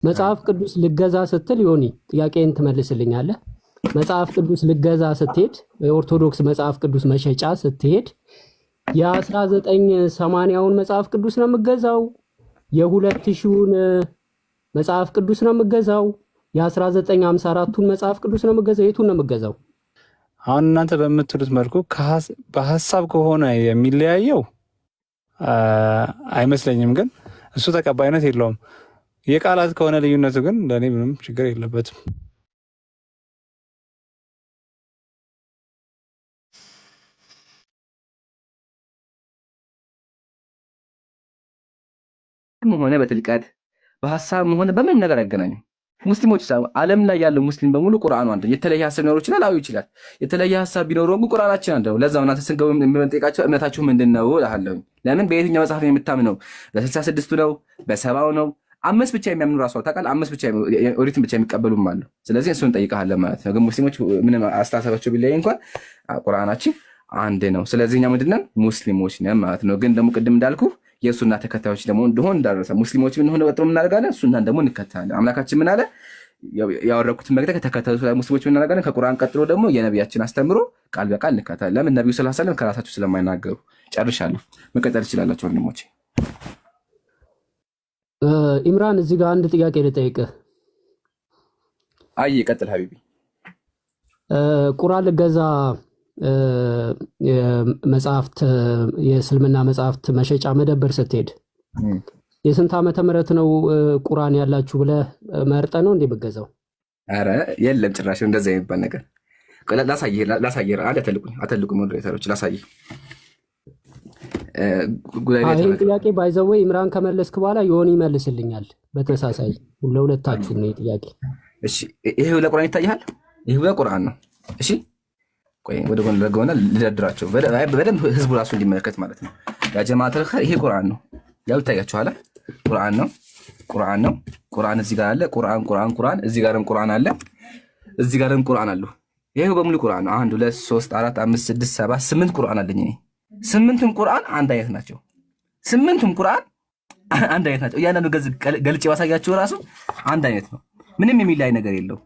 መጽሐፍ ቅዱስ ልገዛ ስትል ዮኒ ጥያቄን ትመልስልኛለህ? መጽሐፍ ቅዱስ ልገዛ ስትሄድ የኦርቶዶክስ መጽሐፍ ቅዱስ መሸጫ ስትሄድ የ1980ውን መጽሐፍ ቅዱስ ነው የምገዛው? የ2000ውን መጽሐፍ ቅዱስ ነው የምገዛው? የ1954ቱን መጽሐፍ ቅዱስ ነው የምገዛው? የቱን ነው የምገዛው? አሁን እናንተ በምትሉት መልኩ በሀሳብ ከሆነ የሚለያየው አይመስለኝም፣ ግን እሱ ተቀባይነት የለውም። የቃላት ከሆነ ልዩነቱ ግን ለእኔ ምንም ችግር የለበትም። ሆነ በጥልቀት በሀሳብ ሆነ በምን ነገር አይገናኙም። ሙስሊሞች ዓለም ላይ ያለው ሙስሊም በሙሉ ቁርአኑ አንድ፣ የተለየ ሀሳብ ሊኖረው ይችላል፣ አዎ ይችላል። የተለየ ሀሳብ ቢኖረው ግን ቁርአናችን አንድ ነው። ለዛው እናንተ ስንገቡ የምንጠይቃቸው እምነታችሁ ምንድነው እላለሁ። ለምን በየትኛው መጽሐፍ ነው የምታምነው? በ66ቱ ነው? በ70ው ነው? 5 ብቻ የሚያምኑ ራሱ ታውቃለህ። 5 ብቻ ኦሪትን ብቻ የሚቀበሉም አሉ። ስለዚህ እሱን እንጠይቃለን ማለት ነው። ግን ሙስሊሞች ምንም አስተሳሰባቸው ቢለያይ እንኳን ቁርአናችን አንድ ነው። ስለዚህ እኛ ምንድነን? ሙስሊሞች ነን ማለት ነው። ግን ደግሞ ቅድም እንዳልኩ የሱና ተከታዮች ደግሞ እንደሆን እንዳደረሰ ሙስሊሞች ምን ሆነ ወጥሮ እናደርጋለን፣ ሱናን ደግሞ እንከተላለን። አምላካችን ምን አለ? ያወረኩትን መግደል ከተከተሉ ሙስሊሞች ምን እናደርጋለን? ከቁርአን ቀጥሎ ደግሞ የነቢያችን አስተምሮ ቃል በቃል እንከተላለን። ለምን? ነብዩ ሰለላሁ ዐለይሂ ወሰለም ከራሳቸው ስለማይናገሩ። ጨርሻለሁ። መቀጠል ትችላላችሁ ወንድሞቼ። ኢምራን እዚህ ጋር አንድ ጥያቄ ልጠይቅህ። አይ ቀጥል ሀቢቢ። ቁርአን ልገዛ መጽሐፍት የእስልምና መጽሐፍት መሸጫ መደብር ስትሄድ የስንት ዓመተ ምህረት ነው ቁርአን ያላችሁ ብለህ መርጠህ ነው እንዴ የምትገዛው? ኧረ የለም ጭራሽ እንደዛ የሚባል ነገር። ላሳየህ አተልቁኝ ሞዴሬተሮች ላሳየህ። ይህን ጥያቄ ባይዘወይ ኢምራን ከመለስክ በኋላ ዮኒ ይመልስልኛል። በተመሳሳይ ለሁለታችሁ ነው ጥያቄ። እሺ ይሄ ለቁርአን ይታያል። ይሄ ለቁርአን ነው። እሺ ቆይ ወደ ጎን ለገውና ልደርድራቸው በደንብ ህዝቡ ራሱ እንዲመለከት ማለት ነው። ያ ጀማዓተል ኸይር ይሄ ቁርአን ነው። ያው ይታያችኋል። ቁርአን ነው። ቁርአን እዚህ ጋር አለ። ቁርአን እዚህ ጋርም ቁርአን አለ። እዚህ ጋርም ቁርአን አለ። ይሄ በሙሉ ቁርአን ነው። 1 2 3 4 5 6 7 8 ቁርአን አለኝ እኔ። 8ቱም ቁርአን አንድ አይነት ናቸው። 8ቱም ቁርአን አንድ አይነት ናቸው። እያንዳንዱ ገልጬ ባሳያችሁ ራሱ አንድ አይነት ነው። ምንም የሚለያይ ነገር የለው።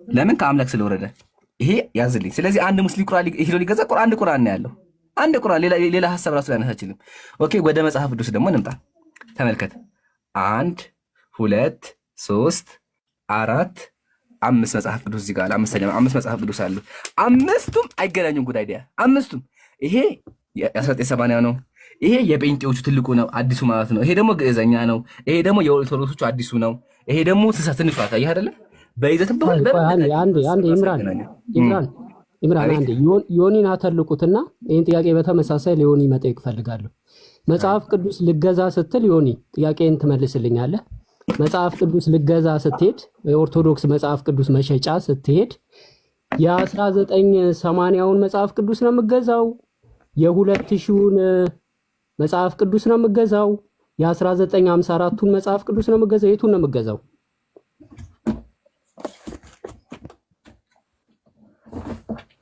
ለምን? ከአምላክ ስለወረደ። ይሄ ያዝልኝ። ስለዚህ አንድ ሙስሊም ቁርአን ሄዶ ሊገዛ አንድ ቁርአን ነው ያለው። አንድ ቁርአን፣ ሌላ ሐሳብ ራሱ ሊያነሳ አይችልም። ኦኬ ወደ መጽሐፍ ቅዱስ ደግሞ እንምጣ። ተመልከት። 1 2 3 4 5 መጽሐፍ ቅዱስ እዚህ ጋር 5 መጽሐፍ ቅዱስ አሉ። 5ቱም አይገናኙም። ጉድ አይዲያ 5ቱም። ይሄ የ1980 ነው። ይሄ የጴንጤዎቹ ትልቁ ነው፣ አዲሱ ማለት ነው። ይሄ ደግሞ ግዕዘኛ ነው። ይሄ ደግሞ የኦርቶዶክሶቹ አዲሱ ነው። ይሄ ደግሞ ስሳ ትንሿ ታየህ አይደለ? በይዘት ኢምራን አንዴ ዮኒን አተልቁትና ይህን ጥያቄ በተመሳሳይ ለዮኒ መጠየቅ እፈልጋለሁ። መጽሐፍ ቅዱስ ልገዛ ስትል ዮኒ ጥያቄን ትመልስልኛለህ? መጽሐፍ ቅዱስ ልገዛ ስትሄድ የኦርቶዶክስ መጽሐፍ ቅዱስ መሸጫ ስትሄድ የ1980ውን መጽሐፍ ቅዱስ ነው የምገዛው? የ2000ውን መጽሐፍ ቅዱስ ነው የምገዛው? የ1954ቱን መጽሐፍ ቅዱስ ነው የምገዛው? የቱን ነው የምገዛው?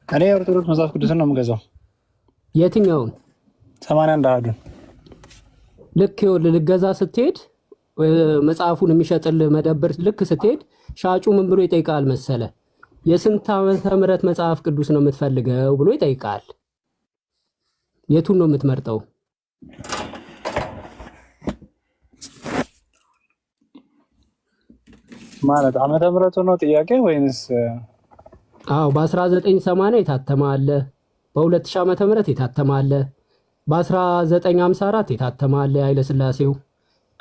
እኔ የኦርቶዶክስ መጽሐፍ ቅዱስን ነው የምገዛው። የትኛውን? 81 አሃዱን። ልክ ይኸውልህ ልገዛ ስትሄድ መጽሐፉን የሚሸጥልህ መደብር ልክ ስትሄድ ሻጩ ምን ብሎ ይጠይቃል መሰለ? የስንት ዓመተ ምህረት መጽሐፍ ቅዱስ ነው የምትፈልገው ብሎ ይጠይቃል። የቱን ነው የምትመርጠው? ማለት ዓመተ ምህረቱ ነው ጥያቄ ወይንስ? አዎ በ1980 የታተመ አለ፣ በ2000 ዓመተ ምህረት የታተመ አለ፣ በ1954 የታተመ አለ። ኃይለ ሥላሴው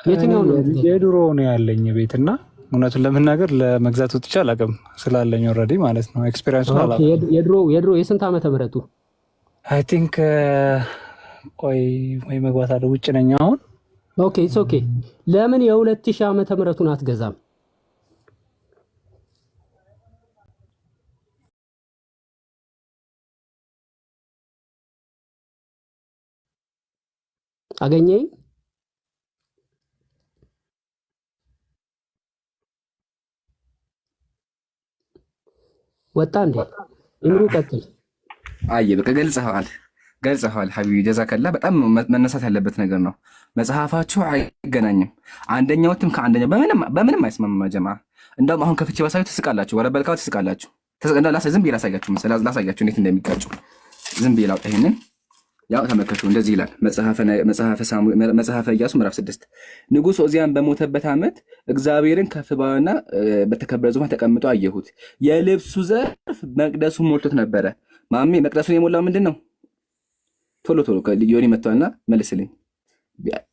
የትኛው ነው? የድሮ ነው ያለኝ ቤትና እውነቱን ለመናገር ለመግዛት ወጥቼ አላውቅም። ስላለኝ ኦልሬዲ ማለት ነው ኤክስፒሪየንሱን አላውቅም። የድሮ የስንት ዓመተ ምህረቱ? አይ ቲንክ ቆይ ወይ መግባት አለ ውጭ ነኝ አሁን። ኦኬ ኢትስ ኦኬ። ለምን የ2000 ዓመተ ምህረቱን አትገዛም? አገኘኝ ወጣ እንዴ? ኢምሩ ቀጥል። አይ በቃ ገልጸዋል። ገልጸዋል ሐቢቢ ጀዛከላ። በጣም መነሳት ያለበት ነገር ነው። መጽሐፋችሁ አይገናኝም። አንደኛው እትም ከአንደኛው በምንም አይስማማም። ጀማ እንደውም አሁን ከፍቼ ባሳዩ ትስቃላችሁ፣ ወረበልካው ትስቃላችሁ። ዝም ብዬ ላሳያችሁ እንዴት እንደሚጋጩ ዝም ብዬ ላውጣ። ይሄንን ያው ተመልከቱ፣ እንደዚህ ይላል መጽሐፈ ኢያሱ ምዕራፍ 6 ንጉሥ ዖዝያን በሞተበት ዓመት እግዚአብሔርን ከፍ ባለና በተከበረ ዙፋን ተቀምጦ አየሁት። የልብሱ ዘርፍ መቅደሱን ሞልቶት ነበረ። ማሜ መቅደሱን የሞላው ምንድን ነው? ቶሎ ዮኒ መጥቷልና መልስልኝ።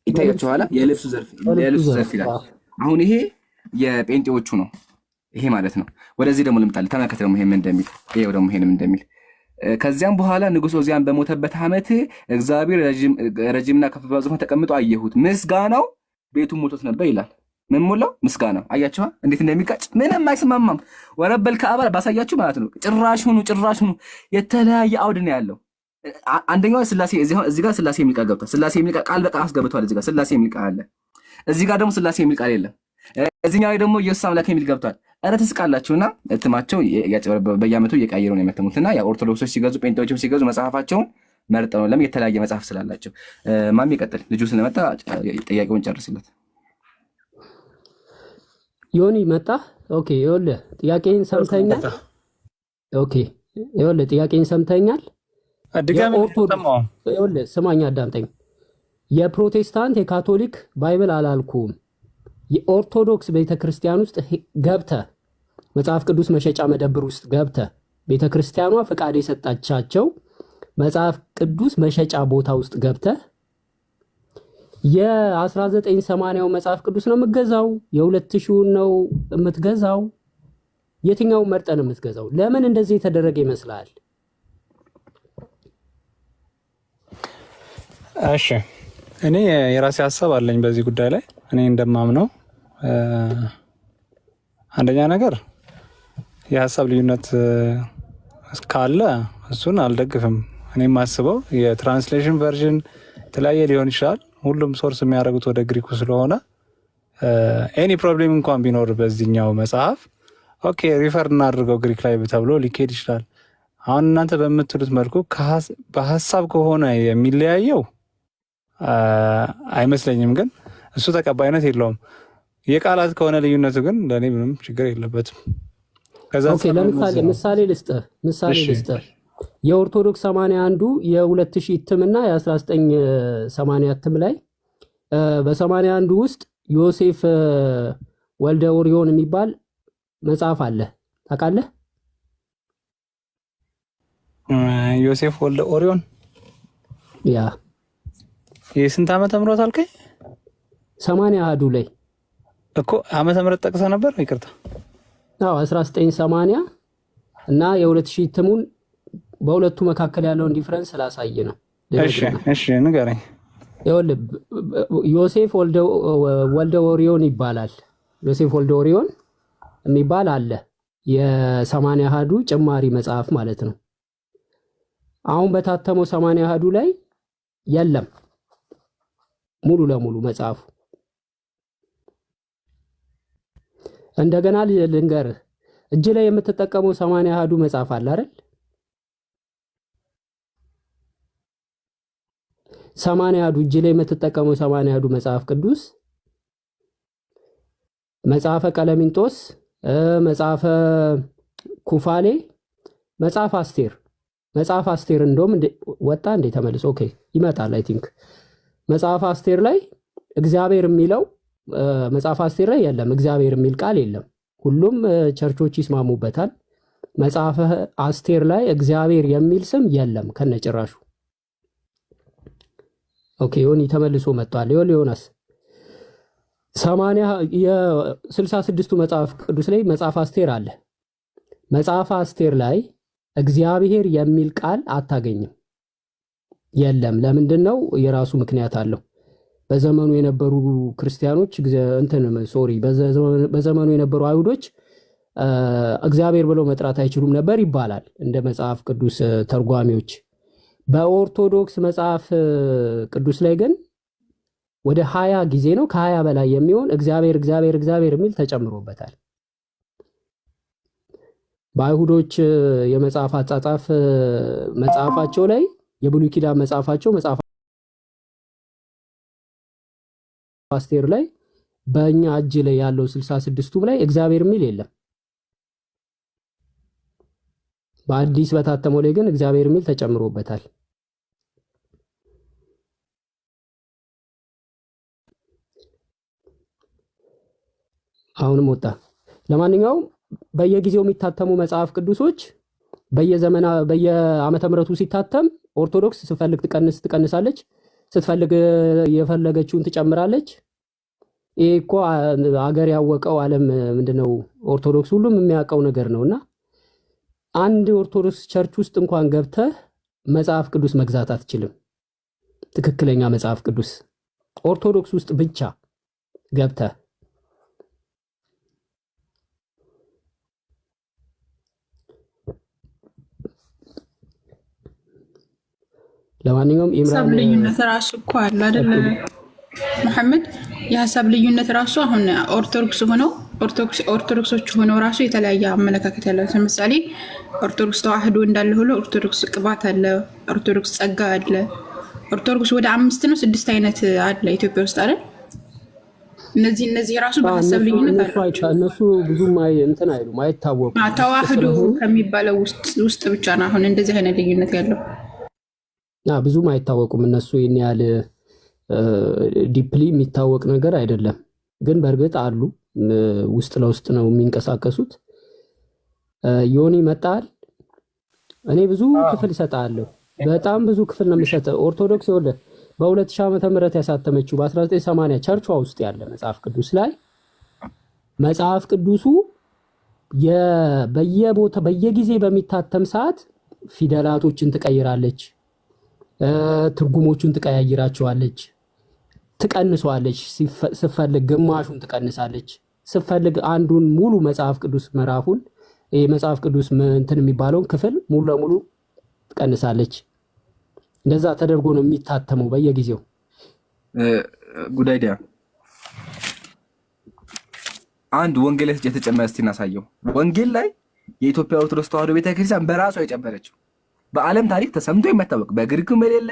ይታያችኋል። የልብሱ ዘርፍ ይላል። አሁን ይሄ የጴንጤዎቹ ነው ይሄ ማለት ነው። ወደዚህ ደግሞ ልምጣልህ፣ ተመልከት ደግሞ ይሄ ምን እንደሚል። ይሄው ደግሞ ይሄንም እንደሚል ከዚያም በኋላ ንጉሥ ዖዝያን በሞተበት ዓመት እግዚአብሔር ረጅምና ከፍ ባለ ዙፋን ተቀምጦ አየሁት፣ ምስጋናው ቤቱን ሞልቶት ነበር ይላል። ምን ሞላው? ምስጋናው። አያችኋ እንዴት እንደሚጋጭ? ምንም አይስማማም። ወረበል ከአባ ባሳያችሁ ማለት ነው። ጭራሽ ሁኑ የተለያየ አውድ ነው ያለው። አንደኛው ስላሴ እዚህ ጋር ስላሴ የሚል ቃል ገብቷል። ስላሴ የሚል ቃል በቃል አስገብቷል። እዚህ ጋር ስላሴ የሚል ቃል አለ። እዚህ ጋር ደግሞ ስላሴ የሚል ቃል የለም። እዚህኛው ላይ ደግሞ ኢየሱስ አምላክ የሚል ገብቷል። ኧረ ትስቃላችሁና እትማቸው በየዓመቱ እየቀያየሩ ነው የመተሙትና ያ ኦርቶዶክሶች ሲገዙ ጴንጤዎችም ሲገዙ መጽሐፋቸውን መርጠው ነው። ለምን? የተለያየ መጽሐፍ ስላላቸው። ማሚ ይቀጥል። ልጁ ስለመጣ ጥያቄውን ጨርስለት። ዮኒ መጣ። ኦኬ ይኸውልህ ጥያቄን ሰምተኛል። ኦኬ ይኸውልህ ጥያቄን ሰምተኛል። ይኸውልህ ስማኝ፣ አዳምጠኝ። የፕሮቴስታንት የካቶሊክ ባይብል አላልኩም። የኦርቶዶክስ ቤተክርስቲያን ውስጥ ገብተህ መጽሐፍ ቅዱስ መሸጫ መደብር ውስጥ ገብተህ ቤተክርስቲያኗ ፈቃድ የሰጣቻቸው መጽሐፍ ቅዱስ መሸጫ ቦታ ውስጥ ገብተህ የ1980ው መጽሐፍ ቅዱስ ነው የምትገዛው? የ2000 ነው የምትገዛው? የትኛውን መርጠን የምትገዛው? ለምን እንደዚህ የተደረገ ይመስላል? እሺ እኔ የራሴ ሀሳብ አለኝ በዚህ ጉዳይ ላይ። እኔ እንደማምነው አንደኛ ነገር የሀሳብ ልዩነት ካለ እሱን አልደግፍም። እኔ የማስበው የትራንስሌሽን ቨርዥን የተለያየ ሊሆን ይችላል። ሁሉም ሶርስ የሚያደርጉት ወደ ግሪኩ ስለሆነ ኤኒ ፕሮብሌም እንኳን ቢኖር በዚህኛው መጽሐፍ ኦኬ ሪፈር እናድርገው ግሪክ ላይ ተብሎ ሊኬድ ይችላል። አሁን እናንተ በምትሉት መልኩ በሀሳብ ከሆነ የሚለያየው አይመስለኝም፣ ግን እሱ ተቀባይነት የለውም። የቃላት ከሆነ ልዩነቱ ግን ለእኔ ምንም ችግር የለበትም። ለምሳሌ ምሳሌ ልስጥህ። የኦርቶዶክስ 81ዱ የ2000 እትምና የ1980 እትም ላይ በ81ዱ ውስጥ ዮሴፍ ወልደ ኦሪዮን የሚባል መጽሐፍ አለ። ታውቃለህ? ዮሴፍ ወልደ ኦሪዮን ያ የስንት ዓመተ ምህረት አልከኝ? 81ዱ ላይ እኮ ዓመተ ምህረት ጠቅሰህ ነበር። ይቅርታ። አዎ 1980 እና የ2000 እትሙን በሁለቱ መካከል ያለውን ዲፈረንስ ስላሳየ ነው። እሺ ንገረኝ። ይኸውልህ ዮሴፍ ወልደ ኦሪዮን ይባላል። ዮሴፍ ወልደ ኦሪዮን የሚባል አለ። የ80 ጭማሪ መጽሐፍ ማለት ነው። አሁን በታተመው 80 ላይ የለም ሙሉ ለሙሉ መጽሐፉ። እንደገና ልንገርህ፣ እጅ ላይ የምትጠቀመው 80 መጽሐፍ አለ አይደል? 80 እጅ ላይ የምትጠቀመው 80 መጽሐፍ ቅዱስ መጽሐፈ ቀለሚንጦስ፣ መጽሐፈ ኩፋሌ፣ መጽሐፍ አስቴር እንደውም ወጣ እንደ ተመልሶ ኦኬ ይመጣል። አይ ቲንክ መጽሐፍ አስቴር ላይ እግዚአብሔር የሚለው መጽሐፍ አስቴር ላይ የለም። እግዚአብሔር የሚል ቃል የለም። ሁሉም ቸርቾች ይስማሙበታል። መጽሐፈ አስቴር ላይ እግዚአብሔር የሚል ስም የለም ከነጭራሹ። ኦኬ ዮኒ ተመልሶ መጥቷል። ዮናስ 66ቱ መጽሐፍ ቅዱስ ላይ መጽሐፍ አስቴር አለ። መጽሐፍ አስቴር ላይ እግዚአብሔር የሚል ቃል አታገኝም፣ የለም። ለምንድን ነው? የራሱ ምክንያት አለው። በዘመኑ የነበሩ ክርስቲያኖች በዘመኑ የነበሩ አይሁዶች እግዚአብሔር ብለው መጥራት አይችሉም ነበር ይባላል እንደ መጽሐፍ ቅዱስ ተርጓሚዎች። በኦርቶዶክስ መጽሐፍ ቅዱስ ላይ ግን ወደ 20 ጊዜ ነው ከ20 በላይ የሚሆን እግዚአብሔር የሚል ተጨምሮበታል። በአይሁዶች የመጽሐፍ አጻጻፍ መጽሐፋቸው ላይ የብሉይ ኪዳን መጽሐፋቸው መጽሐፍ አስቴር ላይ በእኛ እጅ ላይ ያለው 66ቱም ላይ እግዚአብሔር የሚል የለም። በአዲስ በታተመው ላይ ግን እግዚአብሔር የሚል ተጨምሮበታል። አሁንም ወጣ። ለማንኛውም በየጊዜው የሚታተሙ መጽሐፍ ቅዱሶች በየዓመተ ምሕረቱ ሲታተም ኦርቶዶክስ ስትፈልግ ትቀንሳለች፣ ስትፈልግ የፈለገችውን ትጨምራለች። ይሄ እኮ አገር ያወቀው ዓለም ምንድነው ኦርቶዶክስ ሁሉም የሚያውቀው ነገር ነውና አንድ ኦርቶዶክስ ቸርች ውስጥ እንኳን ገብተህ መጽሐፍ ቅዱስ መግዛት አትችልም። ትክክለኛ መጽሐፍ ቅዱስ ኦርቶዶክስ ውስጥ ብቻ ገብተህ ለማንኛውም የሀሳብ ልዩነት ራሱ እኮ አለ አይደል መሐመድ? የሀሳብ ልዩነት ራሱ አሁን ኦርቶዶክሶች ሆነው ራሱ የተለያየ አመለካከት ያለው፣ ለምሳሌ ኦርቶዶክስ ተዋህዶ እንዳለ ሁሉ ኦርቶዶክስ ቅባት አለ፣ ኦርቶዶክስ ጸጋ አለ። ኦርቶዶክስ ወደ 5 ነው 6 አይነት አለ ኢትዮጵያ ውስጥ አይደል? እነዚህ ራሱ በሀሳብ ልዩነት አለ። እነሱ ብዙም እንትን አይሉም፣ አይታወቁም። ተዋህዶ ከሚባለው ውስጥ ብቻ ነው አሁን እንደዚህ አይነት ልዩነት ያለው። ብዙም አይታወቁም እነሱ ይሄን ያህል ዲፕሊ የሚታወቅ ነገር አይደለም። ግን በእርግጥ አሉ፣ ውስጥ ለውስጥ ነው የሚንቀሳቀሱት። ዮኒ መጣል። እኔ ብዙ ክፍል እሰጣለሁ፣ በጣም ብዙ ክፍል ነው የምሰጠው። ኦርቶዶክስ ይኸውልህ በ2000 ዓመተ ምህረት ያሳተመችው በ1980 ቸርቿ ውስጥ ያለ መጽሐፍ ቅዱስ ላይ መጽሐፍ ቅዱሱ በየቦታ በየጊዜ በሚታተም ሰዓት ፊደላቶችን ትቀይራለች፣ ትርጉሞቹን ትቀያይራቸዋለች፣ ትቀንሷለች። ስትፈልግ ግማሹን ትቀንሳለች፣ ስትፈልግ አንዱን ሙሉ መጽሐፍ ቅዱስ ምዕራፉን መጽሐፍ ቅዱስ እንትን የሚባለውን ክፍል ሙሉ ለሙሉ ትቀንሳለች። እንደዛ ተደርጎ ነው የሚታተመው በየጊዜው። ጉድ አይዲያ። አንድ ወንጌል ላይ የተጨመረ እስቲ እናሳየው። ወንጌል ላይ የኢትዮጵያ ኦርቶዶክስ ተዋህዶ ቤተክርስቲያን በራሷ የጨመረችው በዓለም ታሪክ ተሰምቶ የማይታወቅ በግሪኩም የሌለ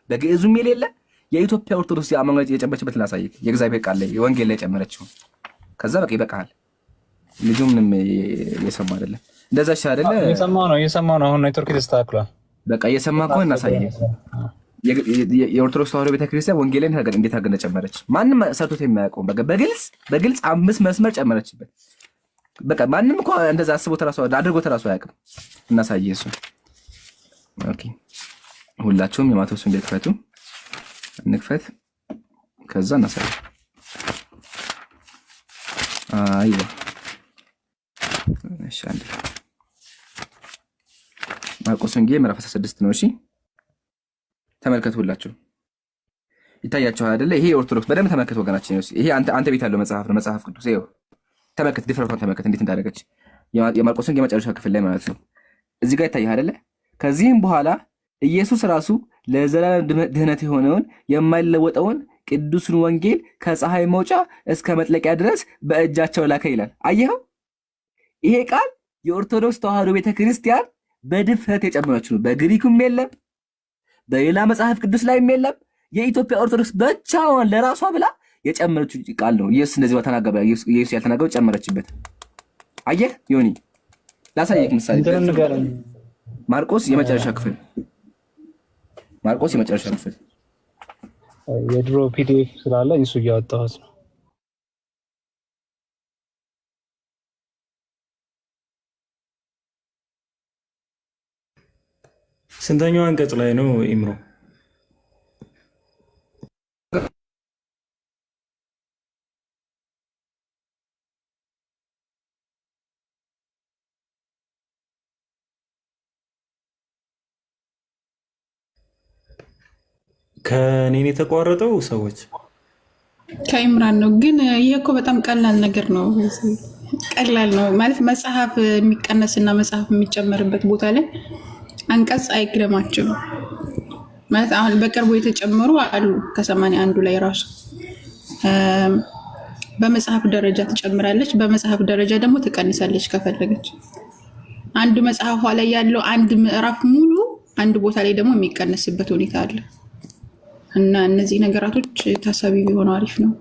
በግዕዙም የሌለ የኢትዮጵያ ኦርቶዶክስ አማኞች የጨመረችበት ላሳየክ። የእግዚአብሔር ቃል ላይ ወንጌል ላይ ጨመረችው። ከዛ በቃ ይበቃል። ልጁ ምንም እየሰማ አይደለም። እንደዛ እሺ አይደለ? እየሰማው ነው። አሁን ኔትወርክ ተስተካክሏል። በቃ እየሰማ ከሆነ እናሳየክ። የኦርቶዶክስ ተዋህዶ ቤተክርስቲያን ወንጌል ላይ እንዴት አድርጋ እንደጨመረች ማንም ሰርቶት የማያውቀው በግልጽ 5 መስመር ጨመረችበት። በቃ ማንም እኮ እንደዛ አስቦት ራሱ አድርጎት ራሱ አያውቅም። እናሳየህ እሱ። ኦኬ ሁላችሁም የማቴዎስ ወንጌል ክፈቱ፣ እንክፈት። ከዛ እናሳየው። አይዋ እሺ፣ አንዴ ማርቆስ ወንጌል ምዕራፍ 16 ነው። እሺ ተመልከቱ። ሁላችሁ ይታያችኋል አይደለ? ይሄ ኦርቶዶክስ በደንብ ተመልከቱ ወገናችን። ይሄ አንተ ቤት ያለው መጽሐፍ ነው፣ መጽሐፍ ቅዱስ። ይኸው ተመልከት፣ ዲፍረንቷን ተመልከት እንዴት እንዳደረገች። የማርቆስ ወንጌል መጨረሻ ክፍል ላይ ማለት ነው። እዚህ ጋር ይታያል አይደለ? ከዚህም በኋላ ኢየሱስ ራሱ ለዘላለም ድህነት የሆነውን የማይለወጠውን ቅዱስን ወንጌል ከፀሐይ መውጫ እስከ መጥለቂያ ድረስ በእጃቸው ላከ ይላል። አየኸው? ይሄ ቃል የኦርቶዶክስ ተዋህዶ ቤተክርስቲያን በድፍረት የጨመረችው ነው። በግሪኩም የለም፣ በሌላ መጽሐፍ ቅዱስ ላይም የለም። የኢትዮጵያ ኦርቶዶክስ ብቻዋን ለራሷ ብላ የጨመረችው ቃል ነው። ኢየሱስ እንደዚህ ተናገረ። ኢየሱስ ያልተናገረው ጨመረችበት። አየህ ዮኒ፣ ላሳየህ ምሳሌ። ማርቆስ የመጨረሻ ክፍል የድሮ ፒዲኤፍ ስላለ እሱ እያወጣሁት ነው። ስንተኛው አንቀጽ ላይ ነው ኢምሮ? ከኔን የተቋረጠው ሰዎች ከኢምራን ነው። ግን ይሄ እኮ በጣም ቀላል ነገር ነው። ቀላል ነው ማለት መጽሐፍ የሚቀነስና መጽሐፍ የሚጨመርበት ቦታ ላይ አንቀጽ አይግረማችም ማለት። አሁን በቅርቡ የተጨመሩ አሉ ከ81 ላይ ራሱ በመጽሐፍ ደረጃ ትጨምራለች፣ በመጽሐፍ ደረጃ ደግሞ ትቀንሳለች ከፈለገች። አንድ መጽሐፏ ላይ ያለው አንድ ምዕራፍ ሙሉ አንድ ቦታ ላይ ደግሞ የሚቀነስበት ሁኔታ አለ እና እነዚህ ነገራቶች ታሳቢ ቢሆኑ አሪፍ ነው።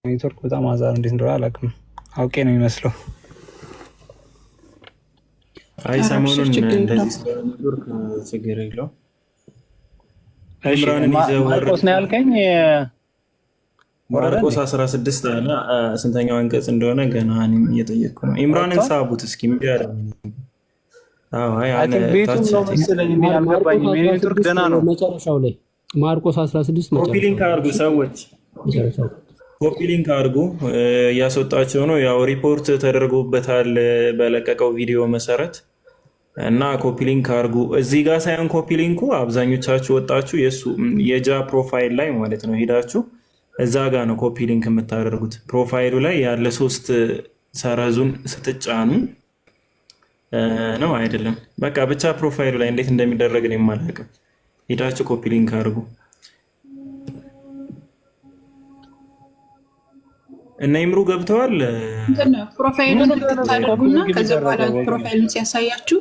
ኔትወርክ በጣም አዛር እንዴት እንደሆነ አላውቅም። አውቄ ነው የሚመስለው። አይ ሰሞኑን እንደዚህ ኔትወርክ ችግር የለውም። ማርቆስ ነው ያልከኝ? ማርቆስ 16 አለ። ስንተኛው አንቀጽ እንደሆነ ገና እኔም እየጠየቅኩ ነው። ኢምራንን ሳቡት እስኪ ሚዲያ መጨረሻው ላይ ማርቆስ 16 ኮፒ ሊንክ አድርጉ ሰዎች፣ ኮፒ ሊንክ አድርጉ። እያስወጣቸው ነው። ያው ሪፖርት ተደርጎበታል በለቀቀው ቪዲዮ መሰረት እና ኮፒ ሊንክ አድርጉ። እዚህ ጋር ሳይሆን ኮፒ ሊንኩ አብዛኞቻችሁ ወጣችሁ የሱ የጃ ፕሮፋይል ላይ ማለት ነው ሄዳችሁ እዛ ጋር ነው ኮፒ ሊንክ የምታደርጉት። ፕሮፋይሉ ላይ ያለ 3 ሰረዙን ስትጫኑ ነው አይደለም፣ በቃ ብቻ ፕሮፋይሉ ላይ እንዴት እንደሚደረግ ነው የማላውቅም። ሄዳችሁ ኮፒ ሊንክ አድርጉ እና ይምሩ ገብተዋል። ፕሮፋይሉን ታደርጉና ከዛ በኋላ ፕሮፋይሉን ሲያሳያችሁ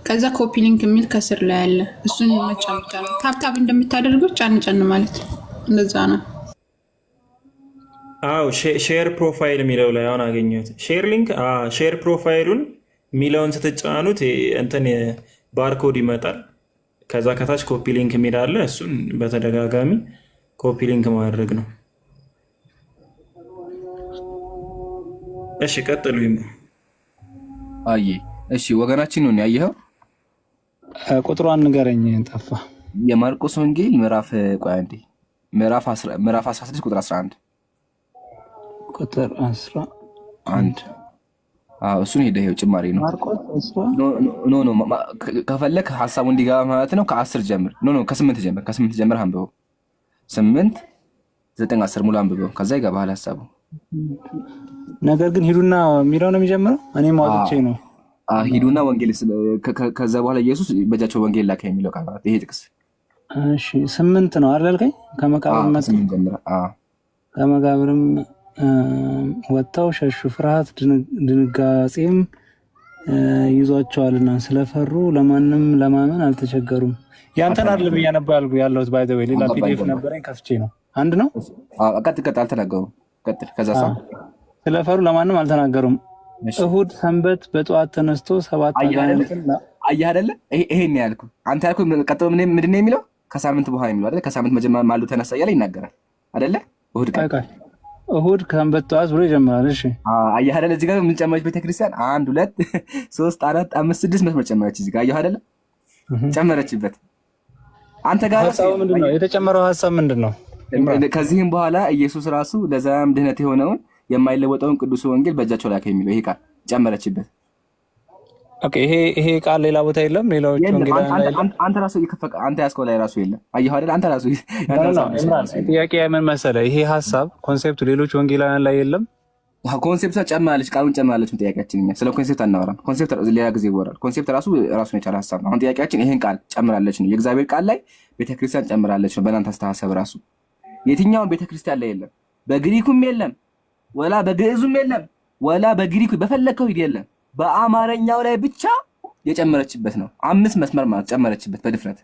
ከዛ ኮፒ ሊንክ የሚል ከስር ላይ አለ። እሱን መጫን ብቻ ነው። ታብታብ እንደምታደርጉት ጫን ማለት እንደዛ ነው። አዎ ሼር ፕሮፋይል የሚለው ላይ አሁን አገኘሁት። ሼር ሊንክ ሼር ፕሮፋይሉን የሚለውን ስትጫኑት እንትን ባርኮድ ይመጣል። ከዛ ከታች ኮፒ ሊንክ የሚል አለ። እሱን በተደጋጋሚ ኮፒ ሊንክ ማድረግ ነው። እሺ ቀጥሉ። እሺ ወገናችን ነው ያየኸው። ቁጥሯን ንገረኝ፣ ጠፋ። የማርቆስ ወንጌል ምዕራፍ 16 ቁጥር 11 ቁጥር 11 እሱን ሄደህ ይኸው ጭማሪ ነው። ኖ ከፈለክ ሀሳቡ እንዲገባ ማለት ነው። ከ10 ጀምር። ከ8 ጀምር። ከ8 ጀምር አንብበው። 8 9 10 ሙሉ አንብበው። ከዛ ይገባሃል ሀሳቡ። ነገር ግን ሂዱና የሚለው ነው የሚጀምረው። እኔ ማውጥቼ ነው ሂዱና ወንጌል። ከዛ በኋላ ኢየሱስ በእጃቸው ወንጌል ላከ የሚለው ቃል ይሄ ጥቅስ። እሺ 8 ነው አይደልከኝ? ከመቃብርም ወጥተው ሸሹ፣ ፍርሃት ድንጋጼም ይዟቸዋልና ስለፈሩ ለማንም ለማመን አልተቸገሩም። ያንተን አይደለም እያነበብኩ ያለሁት። ባይ ዘ ዌይ ሌላ ፒዲኤፍ ነበረኝ ከፍቼ ነው። አንድ ነው። ቀጥል አልተናገሩም። ቀጥል። ከዛ ስለፈሩ ለማንም አልተናገሩም። እሁድ ሰንበት በጠዋት ተነስቶ 7 አጋንንትን አየህ አይደለ? ይሄን ያልኩ አንተ ያልኩ ቀጥሎ ምንድን ነው የሚለው? ከሳምንት በኋላ የሚለው አይደለ? ከሳምንት መጀመሪያ ማሉ ተነሳ እያለ ይናገራል አይደለ? እሁድ ሰንበት ጠዋት ብሎ ይጀምራል። እሺ አየህ አይደለ? እዚህ ጋር ምን ጨመረች ቤተክርስቲያን? 1 2 3 4 5 6 መስመር ጨመረች። እዚህ ጋር አየህ አይደለ? ጨመረችበት። አንተ ጋር ሀሳቡ ምንድን ነው? የተጨመረው ሀሳብ ምንድን ነው? ከዚህም በኋላ ኢየሱስ ራሱ ለዘላለም ድህነት የሆነውን የማይለወጠውን ቅዱስ ወንጌል በእጃቸው ላከ የሚለው ይሄ ቃል ጨመረችበት። ኦኬ ይሄ ቃል ሌላ ቦታ የለም። ሌላዎች ወንጌላውያን አንተ ራሱ እየከፈቀ አንተ ያስከው ላይ ራሱ የለም። አየህ አይደል? አንተ ራሱ ጥያቄ ምን መሰለህ? ይሄ ሀሳብ ኮንሴፕቱ ሌሎች ወንጌላውያን ላይ የለም። ኮንሴፕቷ ጨምራለች፣ ቃሉን ጨምራለች። ጥያቄያችን እኛ ስለ ኮንሴፕት አናወራም። ኮንሴፕት ሌላ ጊዜ ይወራል። ኮንሴፕት ራሱን የቻለ ሀሳብ ነው። አሁን ጥያቄያችን ይሄን ቃል ጨምራለች ነው። የእግዚአብሔር ቃል ላይ ቤተክርስቲያን ጨምራለች ነው። በእናንተ አስተሳሰብ ራሱ የትኛውን ቤተክርስቲያን ላይ የለም። በግሪኩም የለም ወላ በግዕዙም የለም ወላ በግሪኩ በፈለከው ሂድ የለም። በአማርኛው ላይ ብቻ የጨመረችበት ነው። 5 መስመር ማለት ጨመረችበት በድፍረት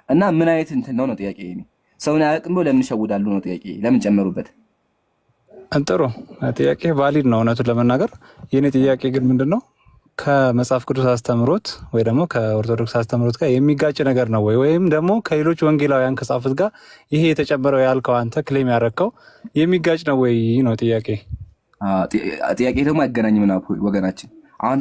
እና ምን አይነት እንትን ነው ጥያቄ። ይሄ ሰውን አያውቅም ብሎ ለምን ይሸውዳሉ ነው ጥያቄ። ለምን ጨመሩበት? ጥሩ ጥያቄ፣ ቫሊድ ነው እውነቱን ለመናገር። የኔ ጥያቄ ግን ምንድነው ከመጽሐፍ ቅዱስ አስተምሮት ወይ ደግሞ ከኦርቶዶክስ አስተምሮት ጋር የሚጋጭ ነገር ነው ወይ ወይም ደግሞ ከሌሎች ወንጌላውያን ከጻፉት ጋር ይሄ የተጨመረው ያልከው አንተ ክሌም ያደረከው የሚጋጭ ነው ወይ ነው ጥያቄ። ጥያቄ ደግሞ አይገናኝም ነው ወገናችን።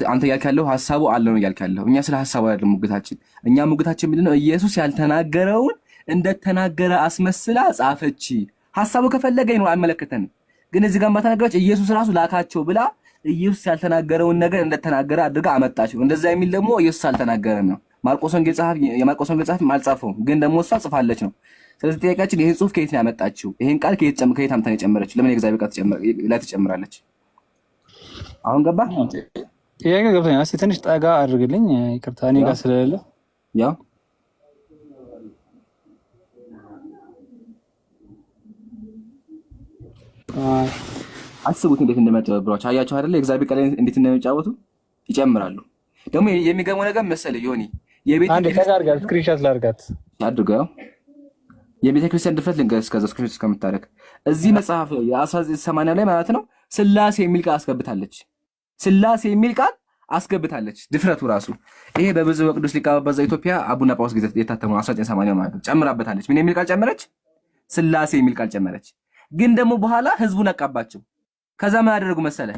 አንተ እያልክ ያለው ሀሳቡ አለ ነው እያልክ ያለው። እኛ ስለ ሀሳቡ አይደለም ሙግታችን። እኛ ሙግታችን ምንድነው? ኢየሱስ ያልተናገረውን እንደተናገረ አስመስላ ጻፈች። ሀሳቡ ከፈለገኝ ነው አይመለከተንም። ግን እዚህ ጋር ማተናገረች ኢየሱስ ራሱ ላካቸው ብላ ኢየሱስ ያልተናገረውን ነገር እንደተናገረ አድርጋ አመጣች። እንደዛ የሚል ደግሞ ኢየሱስ አልተናገረም ነው። የማርቆስ ወንጌል ጸሐፊ አልጻፈውም፣ ግን ደግሞ እሷ ጽፋለች ነው። ስለዚህ ጥያቄያችን ይሄን ጽሑፍ ከየት ነው ያመጣችው? ይሄን ቃል ከየት አምጥታ ነው የጨመረችው? ለምን የእግዚአብሔር ቃል ላይ ትጨምራለች? አሁን ገባ? ጥያቄ ገብቶኛል። እስኪ ትንሽ ጠጋ አድርግልኝ። ይቅርታ እኔ ጋር ስለሌለ ያው አስቡት እንዴት እንደሚያጨበብሯቸው አያቸው አይደለ? የእግዚአብሔር ቃል እንዴት እንደሚጫወቱ ይጨምራሉ። ደግሞ የሚገርመው ነገር መሰለህ ዮኒ ስክሪንሻት ላድርጋት አድርገው የቤተክርስቲያን ድፍረት ልንገርህ። እስከዛ ስክሪንሻት እስከምታደርግ እዚህ መጽሐፍ የ1980 ላይ ማለት ነው ስላሴ የሚል ቃል አስገብታለች። ስላሴ የሚል ቃል አስገብታለች። ድፍረቱ ራሱ ይሄ በብዙ በቅዱስ ሊቃ ጳጳሳት ዘኢትዮጵያ አቡነ ጳውሎስ ጊዜ የታተመው 1980 ማለት ነው። ጨምራበታለች። ምን የሚል ቃል ጨመረች? ስላሴ የሚል ቃል ጨመረች። ግን ደግሞ በኋላ ህዝቡ ነቃባቸው። ከዛ ምን አደረጉ መሰለ?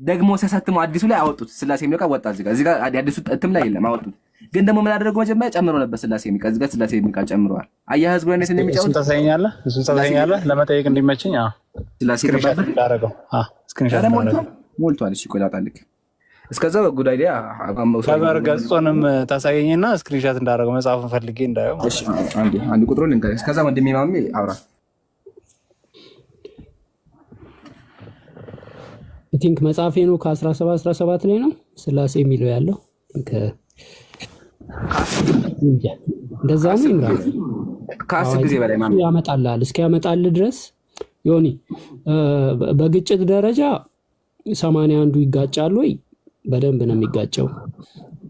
ደግሞ ሲያሳትሙ አዲሱ ላይ አወጡት። ስላሴ የሚል ቃል ወጣ። እዚህ ጋር አዲሱ እትም ላይ የለም፣ አወጡት። ግን ደግሞ ምን አደረጉ? መጀመሪያ ጨምረው ነበር ስላሴ የሚል ቃል። እዚህ ጋር ስላሴ የሚል ቃል ጨምረዋል። አየህ ህዝቡ ላይ እንደሚጫወት እሱን ታሳየኛለህ ለመጠየቅ እንዲመቸኝ። ስላሴ ስክሪንሻት ላደርገው። ስክሪንሻት ሞልቷል። እሺ ቆይ ላውጣልህ። እስከዛ ጉዳይ ላይ ገጹንም ታሳየኝና ስክሪንሻት እንዳደረገው መጽሐፉን ፈልጌ እንዳየው። እሺ አንድ ቁጥሩ ልንገርህ። እስከዛ ወንድሜ ማሜ አውራ። አይ ቲንክ መጽሐፌ ነው ከ17 ላይ ነው ስላሴ የሚለው ያለው እንደዛ ነው። ይምራል ከ10 ጊዜ በላይ ማሜ ያመጣልሃል። እስኪ ያመጣልህ ድረስ ዮኒ በግጭት ደረጃ 81ዱ ይጋጫሉ ወይ? በደንብ ነው የሚጋጨው።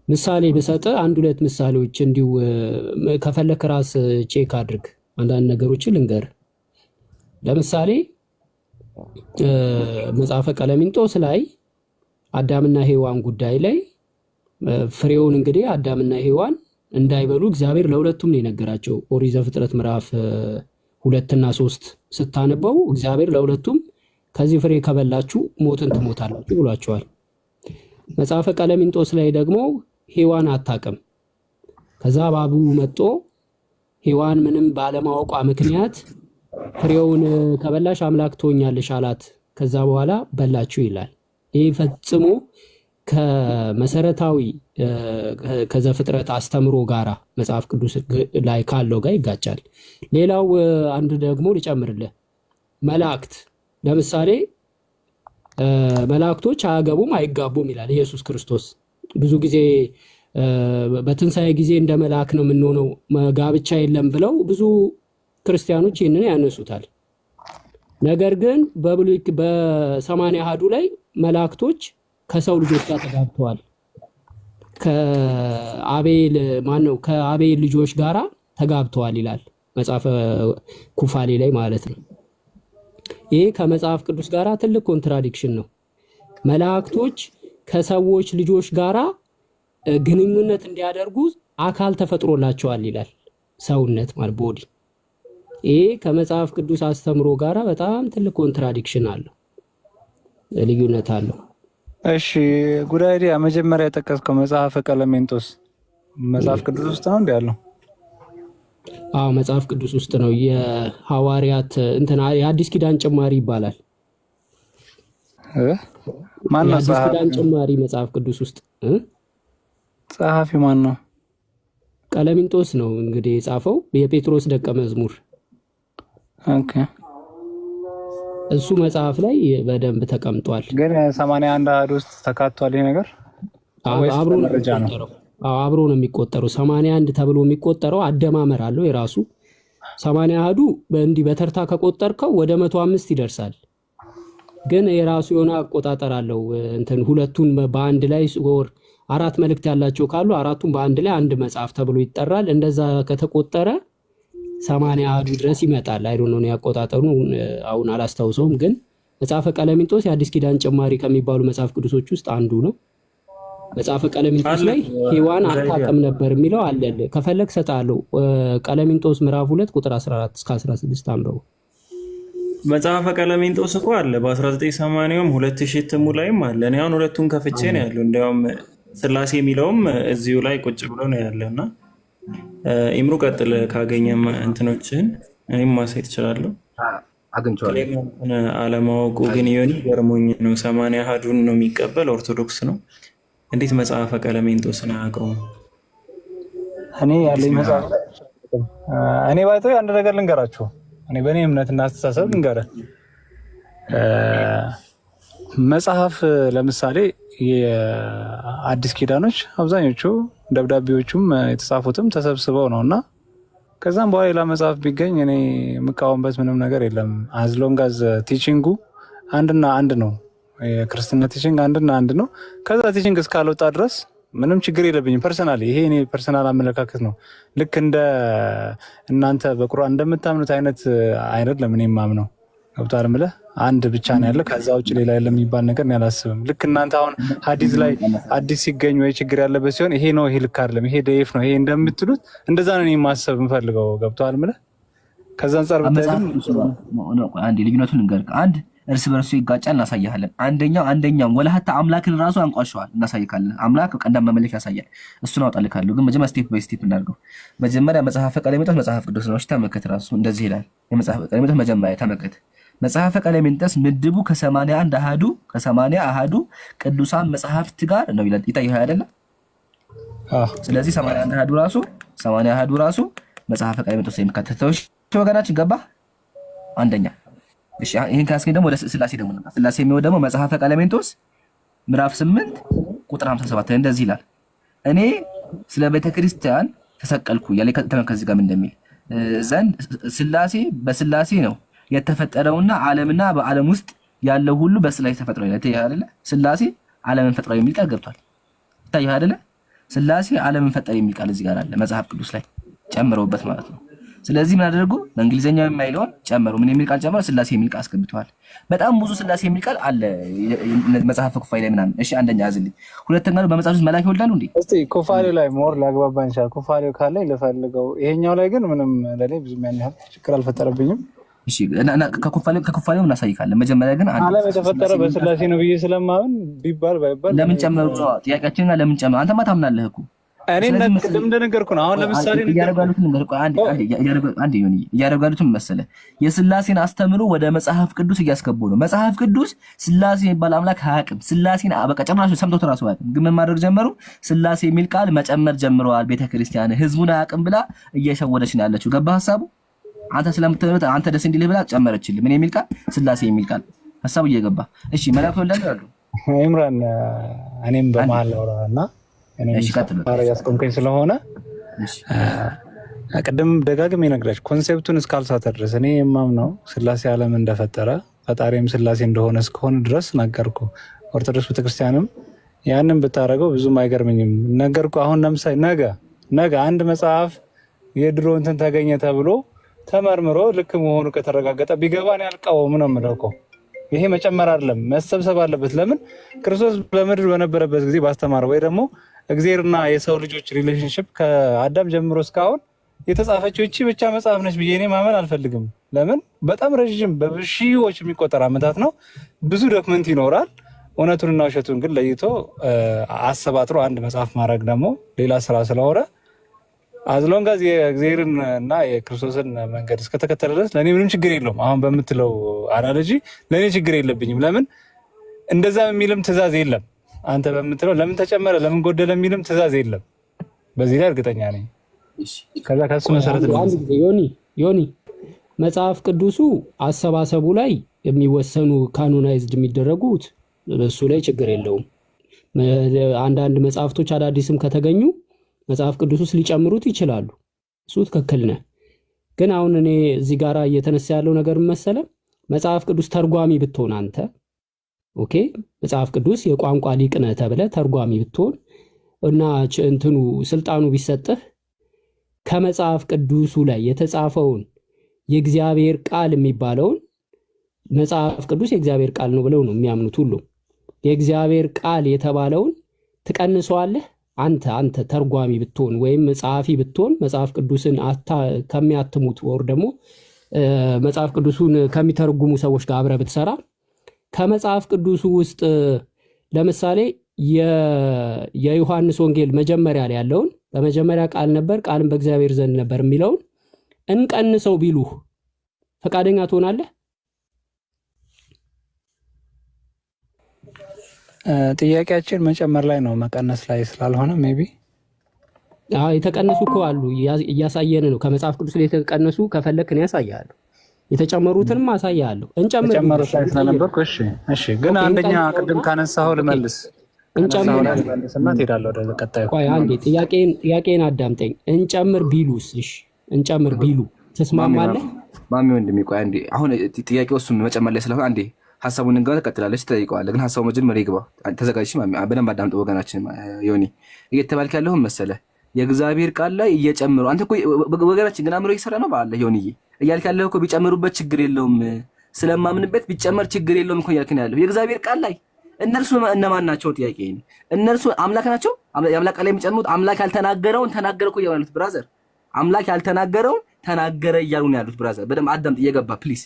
ምሳሌ ብሰጥ አንድ ሁለት ምሳሌዎች እንዲሁ ከፈለክ ራስ ቼክ አድርግ። አንዳንድ ነገሮችን ልንገር። ለምሳሌ መጽሐፈ ቀለሚንጦስ ላይ አዳምና ሔዋን ጉዳይ ላይ ፍሬውን እንግዲህ አዳምና ሔዋን እንዳይበሉ እግዚአብሔር ለሁለቱም ነው የነገራቸው። ኦሪት ዘፍጥረት ምዕራፍ 2 እና 3 ስታነበው እግዚአብሔር ለሁለቱም ከዚህ ፍሬ ከበላችሁ ሞትን ትሞታላችሁ ብሏቸዋል። መጽሐፈ ቀለሚንጦስ ላይ ደግሞ ሔዋን አታውቅም። ከዛ እባቡ መጥቶ ሔዋን ምንም ባለማወቋ ምክንያት ፍሬውን ከበላሽ አምላክ ትሆኛለሽ አላት። ከዛ በኋላ በላችሁ ይላል። ይህ ፈጽሞ ከመሰረታዊ ከዘፍጥረት አስተምሮ ጋራ መጽሐፍ ቅዱስ ላይ ካለው ጋር ይጋጫል። ሌላው አንድ ደግሞ ልጨምርልህ። መላእክት ለምሳሌ መላእክቶች አያገቡም አይጋቡም ይላል ኢየሱስ ክርስቶስ። ብዙ ጊዜ በትንሣኤ ጊዜ እንደ መልአክ ነው የምንሆነው ጋብቻ የለም ብለው ብዙ ክርስቲያኖች ይህንን ያነሱታል። ነገር ግን በ80 አሐዱ ላይ መላእክቶች ከሰው ልጆች ጋር ተጋብተዋል። ከአቤል ልጆች ጋራ ተጋብተዋል ይላል መጽሐፈ ኩፋሌ ላይ ማለት ነው። ይሄ ከመጽሐፍ ቅዱስ ጋራ ትልቅ ኮንትራዲክሽን ነው። መላእክቶች ከሰዎች ልጆች ጋራ ግንኙነት እንዲያደርጉ አካል ተፈጥሮላቸዋል ይላል። ሰውነት ማለት ቦዲ። ይሄ ከመጽሐፍ ቅዱስ አስተምሮ ጋራ በጣም ትልቅ ኮንትራዲክሽን አለው፣ ልዩነት አለው። እሺ ጉዳይ መጀመሪያ የጠቀስከው መጽሐፈ ቀለሜንጦስ መጽሐፍ ቅዱስ ውስጥ ነው እንዴ ያለው? አዎ መጽሐፍ ቅዱስ ውስጥ ነው። የሐዋርያት የአዲስ ኪዳን ጭማሪ ይባላል። ማን ነው? የአዲስ ኪዳን ጭማሪ መጽሐፍ ቅዱስ ውስጥ ጸሐፊ ማን ነው? ቀለሚንጦስ ነው እንግዲህ የጻፈው፣ የጴጥሮስ ደቀ መዝሙር። ኦኬ እሱ መጽሐፍ ላይ በደንብ ተቀምጧል። ግን 81 አሐድ ውስጥ ተካቷል ይሄ ነገር? አብሮ ነው የሚቆጠረው። አብሮ ነው የሚቆጠረው። 81 ተብሎ የሚቆጠረው አደማመር አለው የራሱ። 80 አሐዱ እንዲህ በተርታ ከቆጠርከው ወደ 105 ይደርሳል። ግን የራሱ የሆነ አቆጣጠር አለው። ሁለቱን በአንድ ላይ አራት መልእክት ያላቸው ካሉ አራቱን በአንድ ላይ አንድ መጽሐፍ ተብሎ ይጠራል። እንደዛ ከተቆጠረ 80 አሐዱ ድረስ ይመጣል። አይ ዶንት ኖ ያቆጣጠሩ አሁን አላስታውሰውም። ግን መጽሐፈ ቀለሚንጦስ የአዲስ ኪዳን ጭማሪ ከሚባሉ መጽሐፍ ቅዱሶች ውስጥ አንዱ ነው። መጽሐፈ ቀለሚንጦስ ላይ ሔዋን አታውቅም ነበር የሚለው አለ። ከፈለክ ሰጣለሁ። ቀለሚንጦስ ምዕራፍ 2 ቁጥር 14 እስከ 16 አንብበው። መጽሐፈ ቀለሚንጦስ እኮ አለ በ1980ም 2000 እትሙ ላይም አለ። እኔ አሁን ሁለቱን ከፍቼ ነው ያለው። እንዲያውም ስላሴ የሚለውም እዚሁ ላይ ቁጭ ብሎ ነው ያለና ኢምሩ ቀጥል። ካገኘም እንትኖችን እኔም ማሳየት እችላለሁ። አግኝቼዋለሁ። አለማወቁ ግን ዮኒ ገርሞኝ ነው። 80 አሐዱን ነው የሚቀበል፣ ኦርቶዶክስ ነው። እንዴት መጽሐፈ ቀለሚንጦስን አያውቀውም? እኔ ያለኝ መጽሐፍ እኔ ባይተው አንድ ነገር ልንገራችሁ። እኔ በእኔ እምነትና አስተሳሰብ ልንገርህ። መጽሐፍ ለምሳሌ የአዲስ ኪዳኖች አብዛኞቹ ደብዳቤዎቹም የተጻፉትም ተሰብስበው ነው እና ከዛም በኋላ ሌላ መጽሐፍ ቢገኝ እኔ የምቃወምበት ምንም ነገር የለም። አዝሎንጋዝ ቲቺንጉ አንድና አንድ ነው። የክርስትና ቲችንግ አንድና አንድ ነው። ከዛ ቲችንግ እስካልወጣ ድረስ ምንም ችግር የለብኝም። ፐርሰናል ይሄ እኔ ፐርሰናል አመለካከት ነው። ልክ እንደ እናንተ በቁርአን እንደምታምኑት አይነት ለምን የማምነው ገብቷል የምልህ አንድ ብቻ ነው ያለ፣ ከዛ ውጭ ሌላ የለም የሚባል ነገር እኔ አላስብም። ልክ እናንተ አሁን ሐዲስ ላይ አዲስ ሲገኝ ወይ ችግር ያለበት ሲሆን ይሄ ነው ይሄ ልክ አይደለም ይሄ ደይፍ ነው ይሄ እንደምትሉት እንደዛ ነው እኔ ማሰብ የምፈልገው። ገብቷል የምልህ ከዛ አንፃር ብታይም አንድ ልዩነቱን እንገርክ አንድ እርስ በርሱ ይጋጫል እናሳያለን። አንደኛው ወላ ሀታ አምላክን ራሱ አንቋሸዋል እናሳይካለን። አምላክ ቀንዳም መመለክ ያሳያል። እሱን አውጣልካለሁ። ግን መጀመሪያ ስቴፕ ባይ ስቴፕ እናድርገው። መጀመሪያ መጽሐፈ ቀሌምንጦስ መጽሐፍ ቅዱስ ነው። እሺ ተመልከት፣ ራሱ እንደዚህ ይላል። የመጽሐፈ ቀሌምንጦስ መጀመሪያ ተመልከት። መጽሐፈ ቀሌምንጦስ ምድቡ ከ81 አሃዱ ቅዱሳን መጽሐፍት ጋር ነው ይላል። ይታያል አይደለ? ስለዚህ 81 አሃዱ ራሱ መጽሐፈ ቀሌምንጦስ የሚካተተው ወገናችን ገባ። አንደኛ እሺ ይሄን ካስገኝ ደግሞ ወደ ስላሴ ደግሞ ነው። ስላሴ የሚወደው ደግሞ መጽሐፈ ቀሌምንጦስ ምዕራፍ 8 ቁጥር 57 እንደዚህ ይላል። እኔ ስለ ቤተክርስቲያን ተሰቀልኩ ያለ ከዚህ ጋር እንደሚል ዘንድ ስላሴ በስላሴ ነው የተፈጠረውና ዓለምና በዓለም ውስጥ ያለው ሁሉ በስላሴ ተፈጥሮ ይላል። ይታያል አይደለ? ስላሴ ዓለምን ፈጥሮ የሚል ቃል ገብቷል። ይታያል አይደለ? ስላሴ ዓለምን ፈጠረ የሚል ቃል እዚህ ጋር አለ መጽሐፍ ቅዱስ ላይ ጨምረውበት ማለት ነው። ስለዚህ ምን አደረጉ? በእንግሊዘኛው የማይለውን ጨመሩ። ምን የሚል ቃል ጨመሩ? ስላሴ የሚል ቃል አስገብተዋል። በጣም ብዙ ስላሴ የሚል ቃል አለ መጽሐፈ ኩፋሌ ላይ ምናምን። እሺ አንደኛ ያዝልኝ። ሁለተኛ ነው በመጽሐፍ ውስጥ መላክ ይወልዳሉ እንዴ? እስቲ ኩፋሌው ላይ ሞር ላግባባ እንችላለን። ኩፋሌው ካለ ልፈልገው። ይሄኛው ላይ ግን ምንም ለኔ ብዙም ያን ያህል ችግር አልፈጠረብኝም። እሺ እና ከኩፋሌው እናሳይካለን። መጀመሪያ ግን ዓለም የተፈጠረ በስላሴ ነው ብዬ ስለማምን ቢባል ባይባል ለምን ጨመሩ? ጥያቄያችንና ለምን ጨመሩ? አንተማ ታምናለህ እኮ እኔ እንደነገርኩህ ነው። አሁን ለምሳሌ እያደረጋሉትን መሰለ የስላሴን አስተምሮ ወደ መጽሐፍ ቅዱስ እያስገቡ ነው። መጽሐፍ ቅዱስ ስላሴ የሚባል አምላክ አያውቅም። ስላሴን በቃ ጨራሽ ሰምቶት እራሱ አያውቅም። ግን ምን ማድረግ ጀመሩ? ስላሴ የሚል ቃል መጨመር ጀምረዋል። ቤተክርስቲያን ህዝቡን አያውቅም ብላ እየሸወደች ነው ያለችው። ገባህ ሀሳቡ? አንተ ስለምትመጣ አንተ ደስ እንዲልህ ብላ ጨመረችልህ። ምን የሚል ቃል? ስላሴ የሚል ቃል። ሀሳቡ እየገባ እሺ። መላእክት ወልዳሉ ያሉ ኢምራን እኔም በመሀል አውራና ያስቆምከኝ ስለሆነ ቅድም ደጋግሜ ነግራችሁ ኮንሴፕቱን እስካልሳተ ድረስ እኔ የማምነው ስላሴ ዓለም እንደፈጠረ ፈጣሪም ስላሴ እንደሆነ እስከሆነ ድረስ ነገርኩ። ኦርቶዶክስ ቤተክርስቲያንም ያንን ብታደርገው ብዙም አይገርምኝም። ነገርኩ። አሁን ለምሳሌ ነገ አንድ መጽሐፍ የድሮ እንትን ተገኘ ተብሎ ተመርምሮ ልክ መሆኑ ከተረጋገጠ ቢገባን ያልቃወም ነው የምለው እኮ። ይሄ መጨመር አይደለም መሰብሰብ አለበት። ለምን ክርስቶስ በምድር በነበረበት ጊዜ ባስተማረው ወይ ደግሞ እግዚአብሔርና የሰው ልጆች ሪሌሽንሺፕ ከአዳም ጀምሮ እስካሁን የተጻፈችው እቺ ብቻ መጽሐፍ ነች ብዬ እኔ ማመን አልፈልግም። ለምን በጣም ረዥም በሺዎች የሚቆጠር ዓመታት ነው። ብዙ ዶክመንት ይኖራል። እውነቱንና ውሸቱን ግን ለይቶ አሰባጥሮ አንድ መጽሐፍ ማድረግ ደግሞ ሌላ ስራ ስለሆነ አዝሎንጋዝ የእግዚአብሔርን እና የክርስቶስን መንገድ እስከተከተለ ድረስ ለእኔ ምንም ችግር የለውም። አሁን በምትለው አናሎጂ ለእኔ ችግር የለብኝም። ለምን እንደዛ የሚልም ትእዛዝ የለም። አንተ በምትለው ለምን ተጨመረ ለምን ጎደለ የሚልም ትእዛዝ የለም። በዚህ ላይ እርግጠኛ ነኝ። ከዛ ከሱ መሰረት ዮኒ መጽሐፍ ቅዱሱ አሰባሰቡ ላይ የሚወሰኑ ካኖናይዝድ የሚደረጉት በሱ ላይ ችግር የለውም። አንዳንድ መጽሐፍቶች አዳዲስም ከተገኙ መጽሐፍ ቅዱስ ውስጥ ሊጨምሩት ይችላሉ። እሱ ትክክል ነህ። ግን አሁን እኔ እዚህ ጋር እየተነሳ ያለው ነገር መሰለ መጽሐፍ ቅዱስ ተርጓሚ ብትሆን አንተ ኦኬ፣ መጽሐፍ ቅዱስ የቋንቋ ሊቅ ነህ ተብለህ ተርጓሚ ብትሆን እና እንትኑ ስልጣኑ ቢሰጥህ ከመጽሐፍ ቅዱሱ ላይ የተጻፈውን የእግዚአብሔር ቃል የሚባለውን መጽሐፍ ቅዱስ የእግዚአብሔር ቃል ነው ብለው ነው የሚያምኑት ሁሉ። የእግዚአብሔር ቃል የተባለውን ትቀንሰዋለህ። አንተ ተርጓሚ ብትሆን ወይም ጸሐፊ ብትሆን መጽሐፍ ቅዱስን ከሚያትሙት ወር ደግሞ መጽሐፍ ቅዱሱን ከሚተረጉሙ ሰዎች ጋር አብረህ ብትሰራ ከመጽሐፍ ቅዱሱ ውስጥ ለምሳሌ የዮሐንስ ወንጌል መጀመሪያ ላይ ያለውን በመጀመሪያ ቃል ነበር፣ ቃልም በእግዚአብሔር ዘንድ ነበር የሚለውን እንቀንሰው ቢሉህ ፈቃደኛ ትሆናለህ? ጥያቄያችን መጨመር ላይ ነው መቀነስ ላይ ስላልሆነ ሜቢ የተቀነሱ እኮ አሉ እያሳየን ነው። ከመጽሐፍ ቅዱስ ላይ የተቀነሱ ከፈለክ ነው ያሳያለሁ። የተጨመሩትንም አሳያለሁ። እንጨምር ስለነበርኩ እሺ። ግን አንደኛ ቅድም ካነሳኸው ልመልስ እና ትሄዳለህ ወደ ቀጣዩ። ቆይ አንዴ ጥያቄን አዳምጠኝ። እንጨምር ቢሉስ? እሺ እንጨምር ቢሉ ትስማማለህ? ማሚ ወንድሜ ቆይ አንዴ። አሁን ጥያቄው እሱ መጨመር ላይ ስለሆነ አንዴ ሀሳቡን እንገባ ትቀጥላለች፣ ትጠይቀዋለህ። ግን ሀሳቡ መጀመሪያ ይግባ። ተዘጋጅ፣ በደንብ አዳምጥ ወገናችን። ዮኒ እየተባልክ ያለውን መሰለህ የእግዚአብሔር ቃል ላይ እየጨምሩ አንተ እኮ ወገናችን ግን አእምሮ እየሰራ ነው ባለ ዮኒዬ እያልክ ያለው እኮ ቢጨምሩበት ችግር የለውም ስለማምንበት ቢጨመር ችግር የለውም እኮ እያልክ ነው ያለው። የእግዚአብሔር ቃል ላይ እነርሱ እነማን ናቸው? ጥያቄ ነው። እነርሱ አምላክ ናቸው? የአምላክ ቃል ላይ የሚጨምሩት አምላክ ያልተናገረውን ተናገረ እኮ እያሉ ያሉት ብራዘር። አምላክ ያልተናገረውን ተናገረ እያሉ ነው ያሉት ብራዘር። በደምብ አዳምጥ እየገባ ፕሊዝ።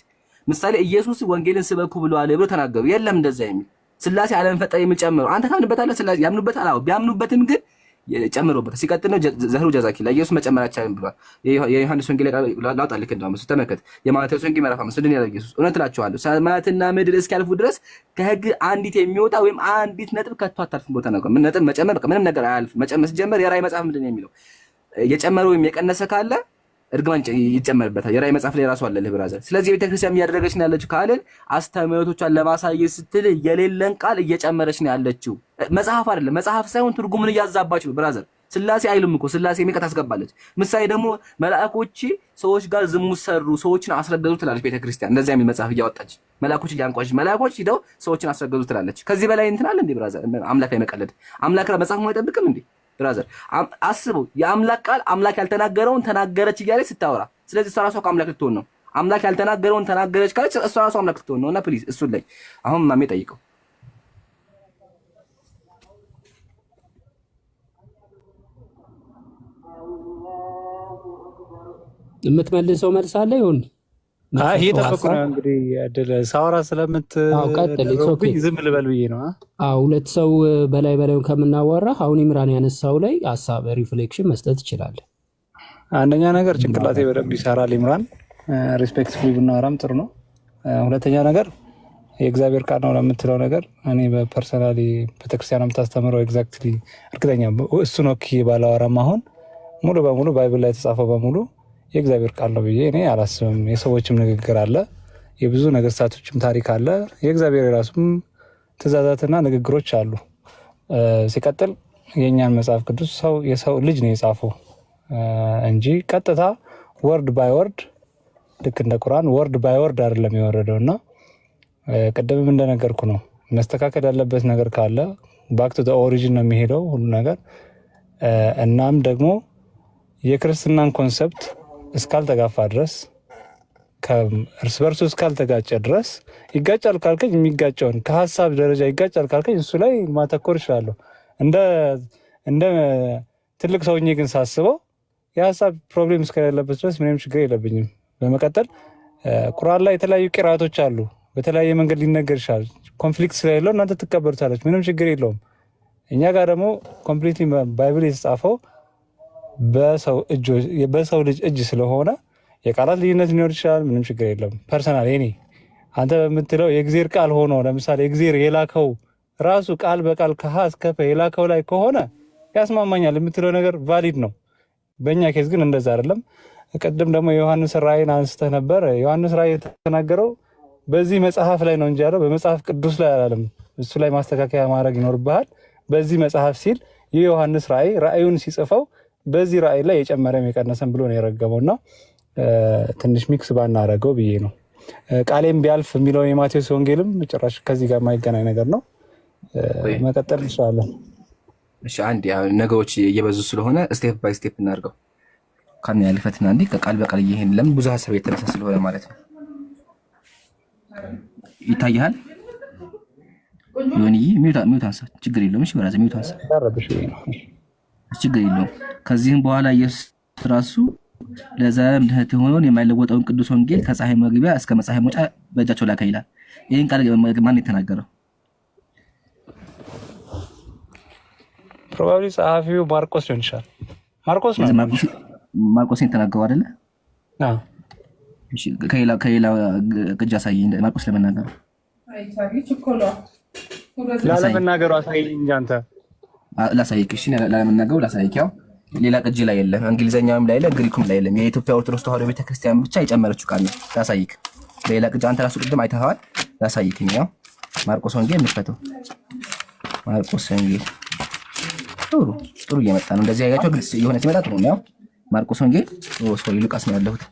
ምሳሌ ኢየሱስ ወንጌልን ስበኩ ብለዋል ብሎ ተናገሩ። የለም እንደዛ የሚል ስላሴ ዓለም ፈጠረ የሚል ጨምሩ። አንተ ታምንበታለህ? ስላሴ ያምኑበታል? አዎ ቢያምኑበትም ግን ጨምሮበት ሲቀጥል ነው ዘህሩ ጀዛኪላ ኢየሱስ መጨመር አይቻልም ብሏል። የዮሐንስ ወንጌል ላውጣልህ እንደውም እሱ ተመልከት። የማቴዎስ ወንጌል ምዕራፍ 5 እንደዚህ ያለው ኢየሱስ እውነት እላችኋለሁ ሰማያትና ምድር እስኪያልፉ ድረስ ከሕግ አንዲት የሚወጣ ወይም አንዲት ነጥብ ከቶ አታልፍም ቦታ ነው። ምን ነጥብ መጨመር በቃ ምንም ነገር አያልፍም። መጨመር ሲጀመር የራእይ መጽሐፍ ምንድን ነው የሚለው? የጨመረ ወይም የቀነሰ ካለ እርግማን ይጨመርበታል። የራእይ መጽሐፍ ላይ ራሱ አለ ብራዘር። ስለዚህ ቤተክርስቲያን እያደረገች ነው ያለችው ካልን አስተምህሮቶቿን ለማሳየት ስትል የሌለን ቃል እየጨመረች ነው ያለችው። መጽሐፍ አይደለም መጽሐፍ ሳይሆን ትርጉምን እያዛባች ነው ብራዘር። ስላሴ አይልም እኮ ስላሴ የሚቀር ታስገባለች። ምሳሌ ደግሞ መልአኮች ሰዎች ጋር ዝሙት ሰሩ፣ ሰዎችን አስረገዙ ትላለች ቤተክርስቲያን። እንደዚያ የሚል መጽሐፍ እያወጣች መልአኮች እያንቋሽ መልአኮች ሂደው ሰዎችን አስረገዙ ትላለች። ከዚህ በላይ እንትን አለ እንዴ ብራዘር? አምላክ ላይ መቀለድ። አምላክ መጽሐፍ አይጠብቅም እንዴ ብራዘር? አስበው የአምላክ ቃል አምላክ ያልተናገረውን ተናገረች እያለች ስታወራ፣ ስለዚህ እሷ ራሷ አምላክ ልትሆን ነው። አምላክ ያልተናገረውን ተናገረች ካለች እሷ ራሷ አምላክ ልትሆን ነው። እና ፕሊዝ እሱን ላይ አሁን ማሜ ጠይቀው። የምትመልሰው መልስ አለ ይሁን? አይ ይሄ ተፈኩ ነው እንግዲህ እድል ሳወራ ስለምትቀጥልኝ ዝም ልበል ብዬ ነው። ሁለት ሰው በላይ ከምናወራ አሁን ኢምራን ያነሳው ላይ ሀሳብ ሪፍሌክሽን መስጠት ይችላል። አንደኛ ነገር ጭንቅላቴ በደንብ ይሰራል። ኢምራን ሪስፔክትፉሊ ብናወራም ጥሩ ነው። ሁለተኛ ነገር የእግዚአብሔር ቃል ነው ለምትለው ነገር እኔ በፐርሰናሊ ቤተክርስቲያን የምታስተምረው ኤግዛክትሊ እርግጠኛ እሱ ነው ባላወራም አሁን ሙሉ በሙሉ ባይብል ላይ የተጻፈው በሙሉ የእግዚአብሔር ቃል ነው ብዬ እኔ አላስብም። የሰዎችም ንግግር አለ፣ የብዙ ነገስታቶችም ታሪክ አለ፣ የእግዚአብሔር የራሱም ትእዛዛትና ንግግሮች አሉ። ሲቀጥል የእኛን መጽሐፍ ቅዱስ የሰው ልጅ ነው የጻፈው እንጂ ቀጥታ ወርድ ባይ ወርድ ልክ እንደ ቁርአን ወርድ ባይ ወርድ አይደለም የወረደው። እና ቅድምም እንደነገርኩ ነው መስተካከል ያለበት ነገር ካለ ባክ ቱ ኦሪጂን ነው የሚሄደው ሁሉ ነገር። እናም ደግሞ የክርስትናን ኮንሰፕት እስካልተጋፋ ድረስ እርስ በርሱ እስካልተጋጨ ድረስ ይጋጫል ካልከኝ የሚጋጨውን ከሀሳብ ደረጃ ይጋጫል ካልከኝ እሱ ላይ ማተኮር ይችላለሁ። እንደ ትልቅ ሰውዬ ግን ሳስበው የሀሳብ ፕሮብሌም እስከሌለበት ድረስ ምንም ችግር የለብኝም። በመቀጠል ቁርአን ላይ የተለያዩ ቂራቶች አሉ፣ በተለያየ መንገድ ሊነገር ይችላል። ኮንፍሊክት ስለሌለው እናንተ ትቀበሉታለች፣ ምንም ችግር የለውም። እኛ ጋር ደግሞ ኮምፕሊትሊ ባይብል የተጻፈው በሰው ልጅ እጅ ስለሆነ የቃላት ልዩነት ሊኖር ይችላል፣ ምንም ችግር የለም። ፐርሰናል እኔ አንተ በምትለው የእግዚአብሔር ቃል ሆኖ ለምሳሌ እግዚአብሔር የላከው ራሱ ቃል በቃል ከሀ እስከ ፐ የላከው ላይ ከሆነ ያስማማኛል የምትለው ነገር ቫሊድ ነው። በእኛ ኬዝ ግን እንደዛ አይደለም። ቅድም ደግሞ የዮሐንስ ራእይን አንስተህ ነበር። ዮሐንስ ራእይ የተናገረው በዚህ መጽሐፍ ላይ ነው እንጂ ያለው በመጽሐፍ ቅዱስ ላይ አላለም። እሱ ላይ ማስተካከያ ማድረግ ይኖርብሃል። በዚህ መጽሐፍ ሲል የዮሐንስ ራእዩን ሲጽፈው በዚህ ራእይ ላይ የጨመረም የቀነሰም ብሎ ነው የረገመው። እና ትንሽ ሚክስ ባናረገው ብዬ ነው። ቃሌም ቢያልፍ የሚለው የማቴዎስ ወንጌልም ጭራሽ ከዚህ ጋር የማይገናኝ ነገር ነው። መቀጠል እንችላለን። እሺ አንድ ነገሮች እየበዙ ስለሆነ ስቴፕ ባይ ስቴፕ እናድርገው። ካን ያልፈትና እንዴ ቃል በቃል እየሄድን ለምን ብዙ ሀሳብ የተነሳ ስለሆነ ማለት ነው። ይታያል ዮኒ ሚውት አንሳ፣ ችግር የለውም። እሺ በራዘ ሚውት አንሳ፣ ችግር የለውም። ከዚህም በኋላ ኢየሱስ ራሱ ለዘላለም ድህነት የሆነውን የማይለወጠውን ቅዱስ ወንጌል ከፀሐይ መግቢያ እስከ መፀሐይ መውጫ በእጃቸው ላከ ይላል። ይህን ቃል ማን የተናገረው? ፕሮባብሊ ጸሐፊው ማርቆስ ሊሆን ይችላል። ማርቆስ ነው። ማርቆስን ተናገረው አይደለ? አዎ። እሺ ከሌላ ቅጅ አሳየኝ። ማርቆስ ለመናገሩ ላለመናገሩ አሳየኝ እንጂ አንተ ላሳይክ። እሺ ላለመናገሩ ላሳይክ። ያው ሌላ ቅጅ ላይ የለም፣ እንግሊዘኛውም ላይ የለም፣ ግሪኩም ላይ የለም። የኢትዮጵያ ኦርቶዶክስ ተዋሕዶ ቤተክርስቲያን ብቻ የጨመረችው ቃል ነው። ላሳይክ። ሌላ ቅጅ አንተ ራሱ ቅድም አይተኸዋል። ላሳይክ። ያው ማርቆስ ወንጌል እንፈተው። ማርቆስ ወንጌል ጥሩ እየመጣ ነው። እንደዚህ ያያቸው ግልጽ የሆነ ሲመጣ ጥሩ ነው። ያው ማርቆስ ወንጌል ሉቃስ ነው ያለሁት።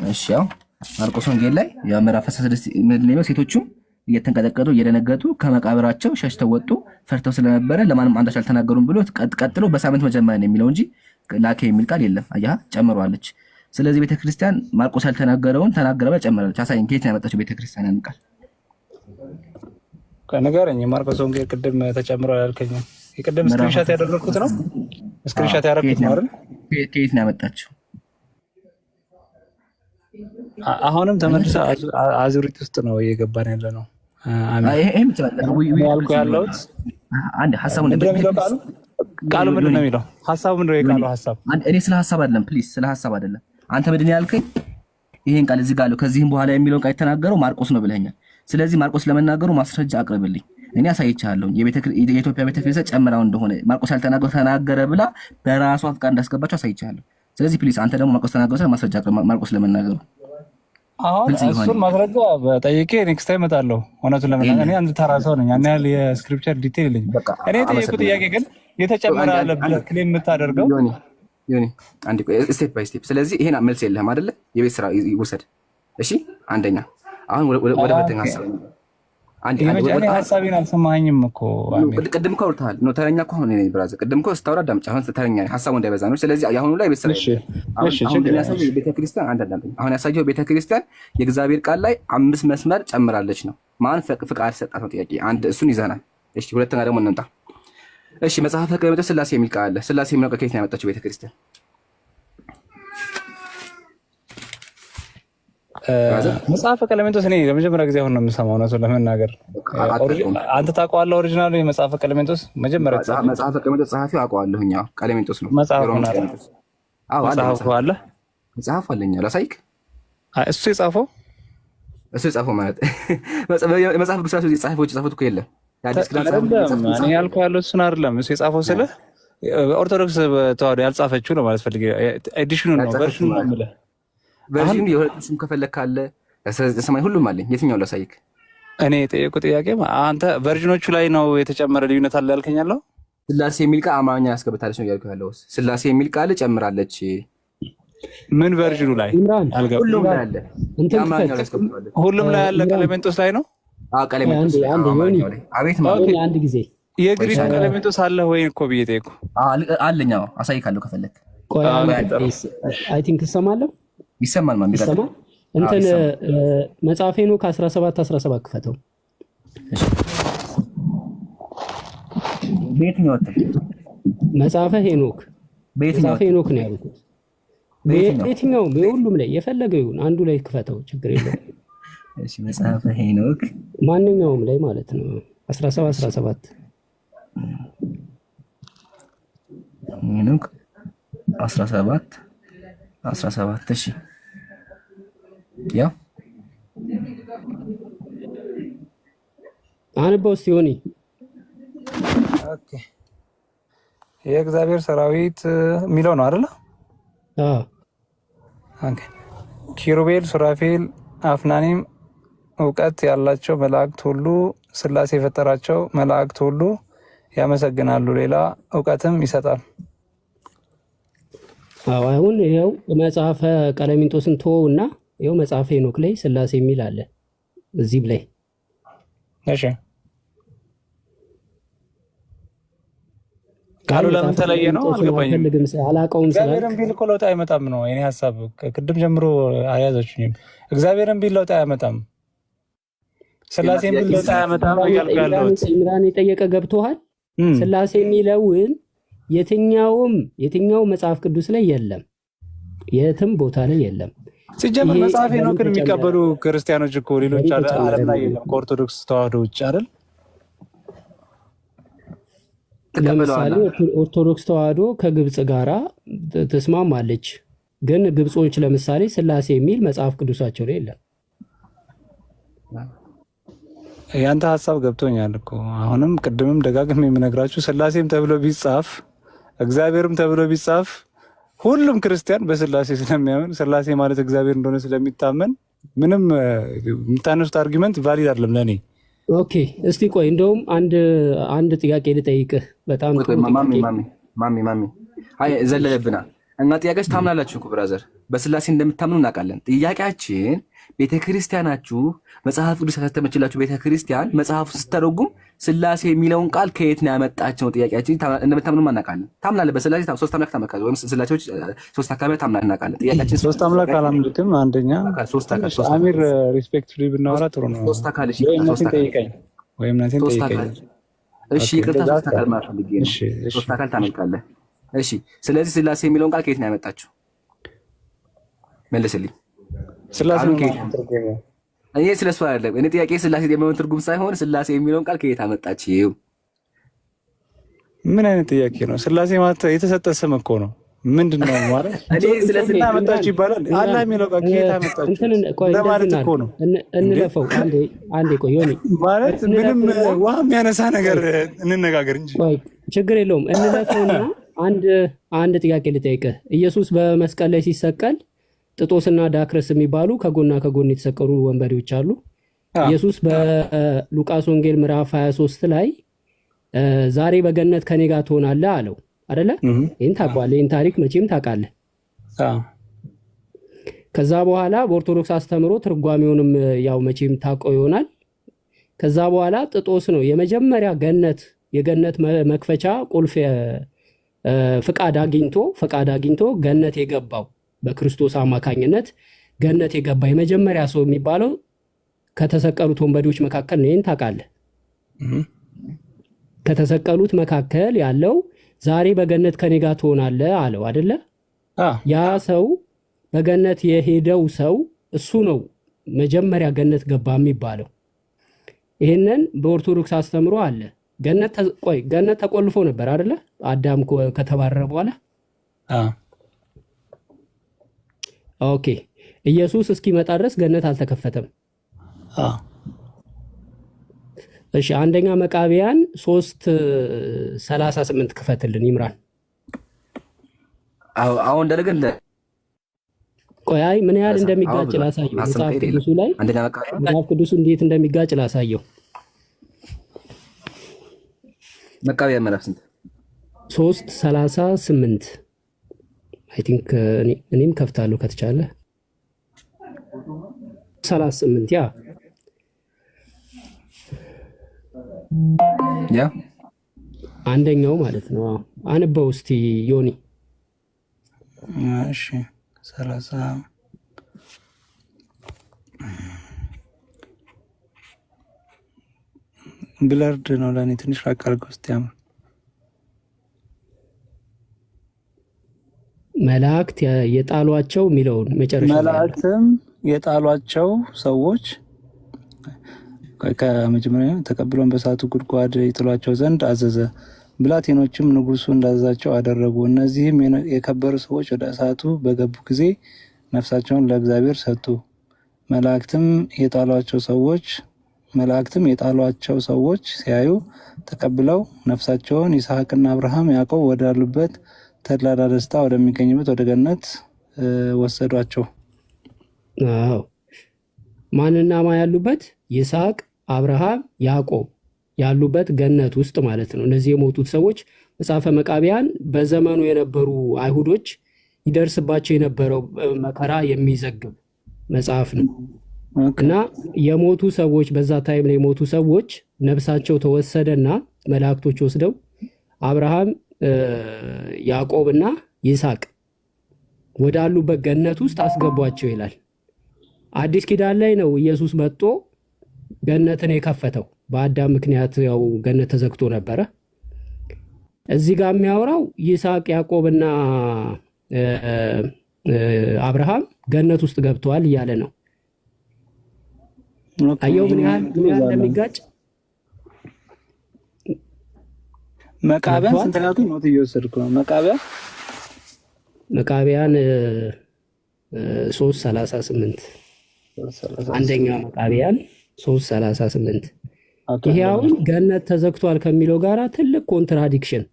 እሺ ያው ማርቆስ ወንጌል ላይ የምዕራፍ 16 ምንድን ነው? ሴቶቹም እየተንቀጠቀጡ እየደነገጡ ከመቃብራቸው ሸሽተው ወጡ፣ ፈርተው ስለነበረ ለማንም አንዳች አልተናገሩም ብሎ ቀጥሎ በሳምንት መጀመሪያ ነው የሚለው እንጂ ላከ የሚል ቃል የለም። አያ ጨምሯለች። ስለዚህ ቤተክርስቲያን ማርቆስ ያልተናገረውን ተናገረ ብላ ጨምራለች። አሳይን፣ ከየት ነው ያመጣችው ቤተክርስቲያን ያን ቃል? ከነገረኝ ማርቆስ ወንጌል ቅድም ተጨምሯል ያልከኝ የቅድም ስክሪንሻት ያደረኩት ነው። ስክሪንሻት ያደረኩት ነው አይደል? ከየት ነው ያመጣችው? አሁንም ተመልሳ አዙሪት ውስጥ ነው እየገባን ያለ ነው። ይሄም ያልኩ ያለሁት አንድ ሐሳቡን ቃሉ ምንድን ነው የሚለው? ሐሳቡ ምንድን ነው? የቃሉ ሐሳብ እኔ ስለ ሐሳብ አይደለም፣ ፕሊዝ ስለ ሐሳብ አይደለም። አንተ ምንድን ያልከኝ? ይሄን ቃል እዚህ ጋር አለው ከዚህም በኋላ የሚለውን ቃል የተናገረው ማርቆስ ነው ብለኛል። ስለዚህ ማርቆስ ለመናገሩ ማስረጃ አቅርብልኝ። እኔ አሳይቻለሁ። የኢትዮጵያ ቤተክርስቲያን ጨምራው እንደሆነ ማርቆስ ያልተናገረው ተናገረ ብላ በራሷ ፍቃድ እንዳስገባቸው አሳይቻለሁ። ስለዚህ ፕሊዝ አንተ ደግሞ ማርቆስ ተናገረው ማስረጃ አቅርብ። ማርቆስ ለመናገሩ አሁን እሱን ማስረጃ በጠይቄ ኔክስት ታይም እመጣለሁ። እውነቱን ለመናገር እኔ አንድ ተራ ሰው ነኝ። ያን ያህል የስክሪፕቸር ዲቴል የለኝም። እኔ የጠየቁት ጥያቄ ግን የተጨመረ አለ ብለህ ክሌም የምታደርገው ዮኒ አንድ ስቴፕ ባይ ስቴፕ። ስለዚህ ይሄን መልስ የለህም አይደለ? የቤት ስራ ውሰድ። እሺ አንደኛ አሁን ወደ ሁለተኛ ሀሳብ እኔ ሀሳቤን አልሰማኸኝም እኮ ቅድም እኮ አውርተሃል። ነው ተረኛ እኮ አሁን እኔ ብራዘር ቅድም እኮ ስታወራ አዳምጪ። አሁን ተረኛ ሀሳቡ እንዳይበዛ ነው። ስለዚህ አሁን ላይ ቤት ስራ አሁን ያሳየው ቤተክርስቲያን አሁን ያሳየው ቤተክርስቲያን የእግዚአብሔር ቃል ላይ 5 መስመር ጨምራለች ነው። ማን ፍቃድ ሰጣት ነው ጥያቄ። አንድ እሱን ይዘናል። እሺ ሁለተኛ ደግሞ እንምጣ። እሺ መጽሐፈ ቀለሜንጦስ ስላሴ የሚል ቃል አለ። ስላሴ የሚለው ከየት ነው ያመጣችው ቤተክርስቲያን? መጽሐፈ ቀለሜንጦስ እኔ ለመጀመሪያ ጊዜ አሁን ነው የምሰማው። እውነቱን ለመናገር አንተ ታውቀዋለህ? ኦሪጂናል የመጽሐፈ ቀለሜንጦስ መጀመሪያ መጽሐፈ ቀለሜንጦስ ጸሐፊው አውቀዋለሁ። እኛ ቀለሜንጦስ ነው መጽሐፉ አለ። መጽሐፉ አለኝ ላሳይክ። እሱ የጻፈው ማለት መጽሐፍ ቅዱስ ራሱ ጸሐፊዎች የጻፉት እኮ የለም። እኔ ያልኩህ ያለው እሱን አይደለም። እሱ የጻፈው ስልህ ኦርቶዶክስ ተዋህዶ ያልጻፈችው ነው ማለት ፈልጌ ኤዲሽኑ ነው ቨርሽኑ ነው የምልህ። ቨርሽኑ የሁለቱም ከፈለክ ካለ ሰማይ ሁሉም አለኝ። የትኛው ላሳይክ? እኔ የጠየቁት ጥያቄ አንተ ቨርዥኖቹ ላይ ነው የተጨመረ ልዩነት አለ ያልከኝ ያለው? ስላሴ የሚል ቃል አማርኛ ያስገብታለች ነው ያልኩህ ያለው። ስላሴ የሚል ቃል ጨምራለች። ምን ቨርዥኑ ላይ? ሁሉም ላይ አለ። ሁሉም ላይ አለ። ቀለሜንጦስ ላይ ነው። ቀለሜንጦስ አቤት ማለት አንድ ጊዜ የግሪክ ቀለሜንጦስ አለ ወይ እኮ ብዬ ጠየቁ። አለኝ አሳይካለሁ ከፈለክ። አይ ቲንክ እሰማለሁ። ይሰማል ማለት ይሰማል። እንትን መጽሐፈ ሄኖክ 17 ክፈተው። በየትኛው መጽሐፈ ሄኖክ ነው ያልኩት። በየትኛው በሁሉም ላይ የፈለገው ይሁን አንዱ ላይ ክፈተው፣ ችግር የለውም። እሺ መጽሐፈ ሄኖክ ማንኛውም ላይ ማለት ነው። 17 ሄኖክ 17 እሺ ያው አንበው ሲሆን ኦኬ የእግዚአብሔር ሰራዊት የሚለው ነው አይደል? ኦኬ ኪሩቤል፣ ሱራፌል፣ አፍናኒም እውቀት ያላቸው መላእክት ሁሉ ስላሴ የፈጠራቸው መላእክት ሁሉ ያመሰግናሉ፣ ሌላ እውቀትም ይሰጣል። አሁን ይኸው መጽሐፈ ቀለሜንጦስን ተወውና ይኸው መጽሐፈ ሄኖክ ላይ ስላሴ የሚል አለ እዚህ ላይ። እሺ ቃሉ ለምን ተለየ ነው አልገባኝም። አላውቀውም። እግዚአብሔርን ቢል እኮ ለውጥ አይመጣም ነው የኔ ሀሳብ። ቅድም ጀምሮ አልያዘችኝም። እግዚአብሔርን ቢል ለውጥ አይመጣም፣ ስላሴን ቢል ለውጥ አይመጣም እያልኩ ያለሁት ኢምራን የጠየቀ ገብቶሃል? ስላሴ የሚለውን የትኛው መጽሐፍ ቅዱስ ላይ የለም፣ የትም ቦታ ላይ የለም። ሲጀምር መጽሐፍ ሄኖክን የሚቀበሉ ክርስቲያኖች እኮ ሌሎች ዓለም ላይ የለም ከኦርቶዶክስ ተዋህዶ ውጭ አይደል? ለምሳሌ ኦርቶዶክስ ተዋህዶ ከግብጽ ጋራ ተስማማለች፣ ግን ግብጾች ለምሳሌ ስላሴ የሚል መጽሐፍ ቅዱሳቸው ላይ የለም። ያንተ ሀሳብ ገብቶኛል እኮ አሁንም ቅድምም ደጋግም የምነግራችሁ ስላሴም ተብሎ ቢጻፍ እግዚአብሔርም ተብሎ ቢጻፍ ሁሉም ክርስቲያን በስላሴ ስለሚያምን ስላሴ ማለት እግዚአብሔር እንደሆነ ስለሚታመን ምንም የምታነሱት አርጊመንት ቫሊድ አይደለም ለእኔ። ኦኬ እስቲ ቆይ እንደውም አንድ ጥያቄ ልጠይቅህ። በጣም ማሚ አይ ዘለለብና እና ጥያቄያችሁ ታምናላችሁ እኮ ብራዘር፣ በስላሴ እንደምታምኑ እናውቃለን። ጥያቄያችን ቤተክርስቲያናችሁ መጽሐፍ ቅዱስ ያሳተመችላችሁ ቤተክርስቲያን መጽሐፉ ስተረጉም ስላሴ የሚለውን ቃል ከየት ነው ያመጣቸው? ጥያቄያችን እንደምታምኑ እናውቃለን። ታምናለህ? በስላሴ ሶስት አምላክ ታመልካለህ ወይም ስላሴዎች ሶስት አካባቢ ታምናለህ እናውቃለን። ጥያቄያችን ሶስት አምላክ አላምልክም። አንደኛ አሚር ሪስፔክትፉሊ ብናወራ ጥሩ ነው። ሶስት አካል እሺ፣ እምነቴን ጠይቀኝ ወይም እምነቴን ጠይቀኝ። እሺ ይቅርታ፣ ሶስት አካል ማለት ፈልጌ ነው። ሶስት አካል ታመልካለህ። እሺ ስለዚህ ስላሴ የሚለውን ቃል ከየት ነው ያመጣችሁ? መልስልኝ። ስላሴ እኔ ስለሱ አይደለም እኔ ጥያቄ ስላሴ የሚለውን ትርጉም ሳይሆን ስላሴ የሚለውን ቃል ከየት አመጣችሁ? ምን አይነት ጥያቄ ነው? ስላሴ ማለት የተሰጠ ስም እኮ ነው። ምንድነው ማለት? እኔ ስለዚህ አመጣችሁ ይባላል። አላህ የሚለው ቃል ከየት አመጣችሁ ለማለት እኮ ነው። እንለፈው። አንዴ ቆይ ዮኒ፣ ማለት ምንም ውሃ የሚያነሳ ነገር እንነጋገር እንጂ ችግር የለውም። እንለፈውና አንድ ጥያቄ ልጠይቅህ። ኢየሱስ በመስቀል ላይ ሲሰቀል ጥጦስና ዳክረስ የሚባሉ ከጎና ከጎን የተሰቀሉ ወንበዴዎች አሉ። ኢየሱስ በሉቃስ ወንጌል ምዕራፍ 23 ላይ ዛሬ በገነት ከኔ ጋር ትሆናለህ አለው አይደለ? ይህን ታውቀዋለህ። ይህን ታሪክ መቼም ታውቃለህ። ከዛ በኋላ በኦርቶዶክስ አስተምሮ ትርጓሜውንም ያው መቼም ታውቀው ይሆናል። ከዛ በኋላ ጥጦስ ነው የመጀመሪያ የገነት መክፈቻ ቁልፍ ፍቃድ አግኝቶ ገነት የገባው በክርስቶስ አማካኝነት ገነት የገባ የመጀመሪያ ሰው የሚባለው ከተሰቀሉት ወንበዴዎች መካከል ነው። ይህን ታውቃለህ። ከተሰቀሉት መካከል ያለው ዛሬ በገነት ከኔ ጋር ትሆናለህ አለው አይደለ? ያ ሰው በገነት የሄደው ሰው እሱ ነው መጀመሪያ ገነት ገባ የሚባለው። ይህንን በኦርቶዶክስ አስተምሮ አለ። ገነት ተቆልፎ ነበር አይደለ? አዳም ከተባረረ በኋላ ኦኬ። ኢየሱስ እስኪመጣ ድረስ ገነት አልተከፈተም። እሺ፣ አንደኛ መቃብያን 3:38 ክፈትልን ይምራን። አሁን እንደገና ቆይ ምን ያህል እንደሚጋጭ ላሳየው። መጽሐፍ ቅዱሱ ላይ መጽሐፍ ቅዱሱ እንዴት እንደሚጋጭ ላሳየው። መቃብያን ምዕራፍ ስንት? 3:38 አይ ቲንክ እኔም ከፍታለሁ ከተቻለ 38 ያ አንደኛው ማለት ነው። አንበው እስቲ ዮኒ። እሺ 30 ብለርድ ነው ለኔ ትንሽ ራቅ አድርገው እስቲ። መላእክት የጣሏቸው የሚለውን መጨረሻ መላእክትም የጣሏቸው ሰዎች ከመጀመሪያ ተቀብሎን በእሳቱ ጉድጓድ ይጥሏቸው ዘንድ አዘዘ። ብላቴኖችም ንጉሱ እንዳዘዛቸው አደረጉ። እነዚህም የከበሩ ሰዎች ወደ እሳቱ በገቡ ጊዜ ነፍሳቸውን ለእግዚአብሔር ሰጡ። መላእክትም የጣሏቸው ሰዎች ሲያዩ ተቀብለው ነፍሳቸውን ይስሐቅና አብርሃም ያዕቆብ ወዳሉበት ተድላና ደስታ ወደሚገኝበት ወደ ገነት ወሰዷቸው። ማንና ማ ያሉበት? ይስሐቅ፣ አብርሃም፣ ያዕቆብ ያሉበት ገነት ውስጥ ማለት ነው። እነዚህ የሞቱት ሰዎች መጽሐፈ መቃብያን በዘመኑ የነበሩ አይሁዶች ይደርስባቸው የነበረው መከራ የሚዘግብ መጽሐፍ ነው እና የሞቱ ሰዎች በዛ ታይም ላይ የሞቱ ሰዎች ነፍሳቸው ተወሰደና መላእክቶች ወስደው አብርሃም፣ ያዕቆብና ይስሐቅ ወዳሉበት ገነት ውስጥ አስገቧቸው ይላል። አዲስ ኪዳን ላይ ነው ኢየሱስ መጥቶ ገነትን የከፈተው። በአዳም ምክንያት ያው ገነት ተዘግቶ ነበረ። እዚህ ጋር የሚያወራው ይስሐቅ፣ ያዕቆብና አብርሃም ገነት ውስጥ ገብተዋል እያለ ነው። አየው ምን ያህል እንደሚጋጭ። መቃብያን ስንት ነው? ኖት እየወሰድኩ ነው። መቃብያን 3:38 አንደኛ መቃብያን 3:38 ይሄ አሁን ገነት ተዘግቷል ከሚለው ጋራ ትልቅ ኮንትራዲክሽን።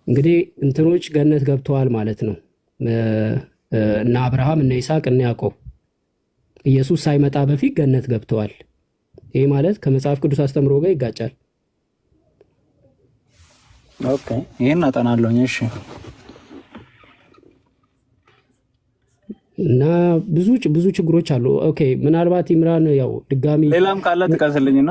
እንግዲህ እንትኖች ገነት ገብተዋል ማለት ነው እና አብርሃም እና ይስሐቅ እና ያዕቆብ ኢየሱስ ሳይመጣ በፊት ገነት ገብተዋል። ይሄ ማለት ከመጽሐፍ ቅዱስ አስተምሮ ጋር ይጋጫል። ኦኬ፣ ይሄን አጠናለሁኝ። እሺ እና ብዙ ችግሮች አሉ። ኦኬ ምናልባት ኢምራን ያው ድጋሚ ሌላም ካለ ጥቀስልኝና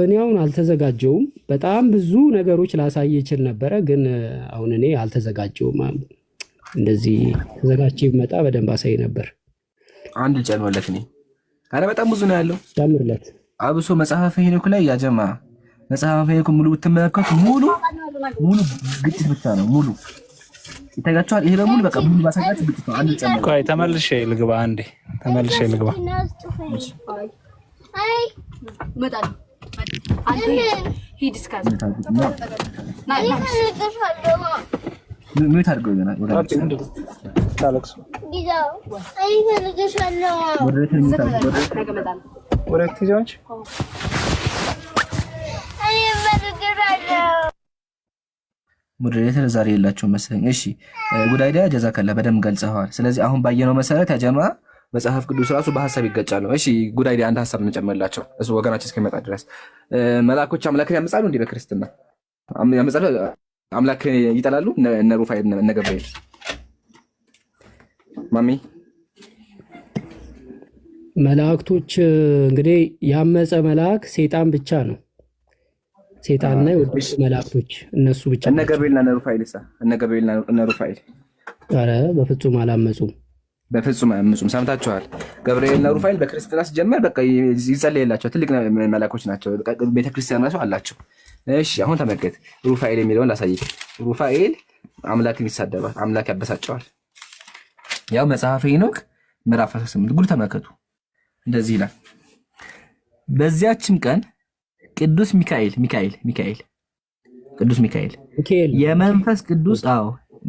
እኔ አሁን አልተዘጋጀውም። በጣም ብዙ ነገሮች ላሳይ ይችል ነበረ፣ ግን አሁን እኔ አልተዘጋጀውም። እንደዚህ ተዘጋጅቼ ብመጣ በደንብ አሳይ ነበር። አንድ ጨምርለት። እኔ አረ በጣም ብዙ ነው ያለው። ጨምርለት። አብሶ መጽሐፈ ሄኖክ ላይ ያጀማ መጽሐፈ ሄኖክ ሙሉ ብትመለከቱ ሙሉ ግጭት ብቻ ነው። ሙሉ ይታያችኋል። ይሄ በሙሉ በቃ ሙሉ ባሳያችሁ ግጭት ነው። አንድ ጨምርለት። ቆይ ተመልሼ ልግባ። አንዴ ተመልሼ ልግባ። መጣል ሂድ እስከዛ ምን ታርገው ይሆናል ታለቅሱ ሞዴሬተር ዛሬ የላቸው መሰለኝ። እሺ ጉዳይዳ ጀዛከላ በደንብ ገልጸዋል። ስለዚህ አሁን ባየነው መሰረት ያጀማ መጽሐፍ ቅዱስ ራሱ በሐሳብ ይገጫሉ። እሺ ጉዳይዳ አንድ ሐሳብ እንጨምርላቸው እሱ ወገናችን እስከሚመጣ ድረስ መላእክቶች አምላክን ያመጻሉ እንዴ? በክርስትና ያመጻሉ? አምላክ ይጠላሉ? እነ ሩፋኤል እነ ገብርኤል ማሚ መላእክቶች እንግዲህ ያመፀ መልአክ ሴጣን ብቻ ነው። ሴጣንና የወደቁ መላእክቶች እነሱ ብቻ። እነ ገብርኤልና እነ ሩፋኤል እነ ገብርኤልና እነ ሩፋኤል ኧረ በፍጹም አላመፁም። በፍጹም አያምፁም። ሰምታችኋል። ገብርኤልና ሩፋኤል በክርስትና ሲጀመር በቃ ይጸለይላቸው ትልቅ መላእክቶች ናቸው። ቤተክርስቲያን ራሱ አላቸው። እሺ አሁን ተመልከት፣ ሩፋኤል የሚለውን ላሳይህ። ሩፋኤል አምላክን ይሳደባል፣ አምላክ ያበሳጨዋል። ያው መጽሐፈ ሄኖክ ምዕራፍ 18 ጉድ ተመልከቱ። እንደዚህ ይላል፣ በዚያችም ቀን ቅዱስ ሚካኤል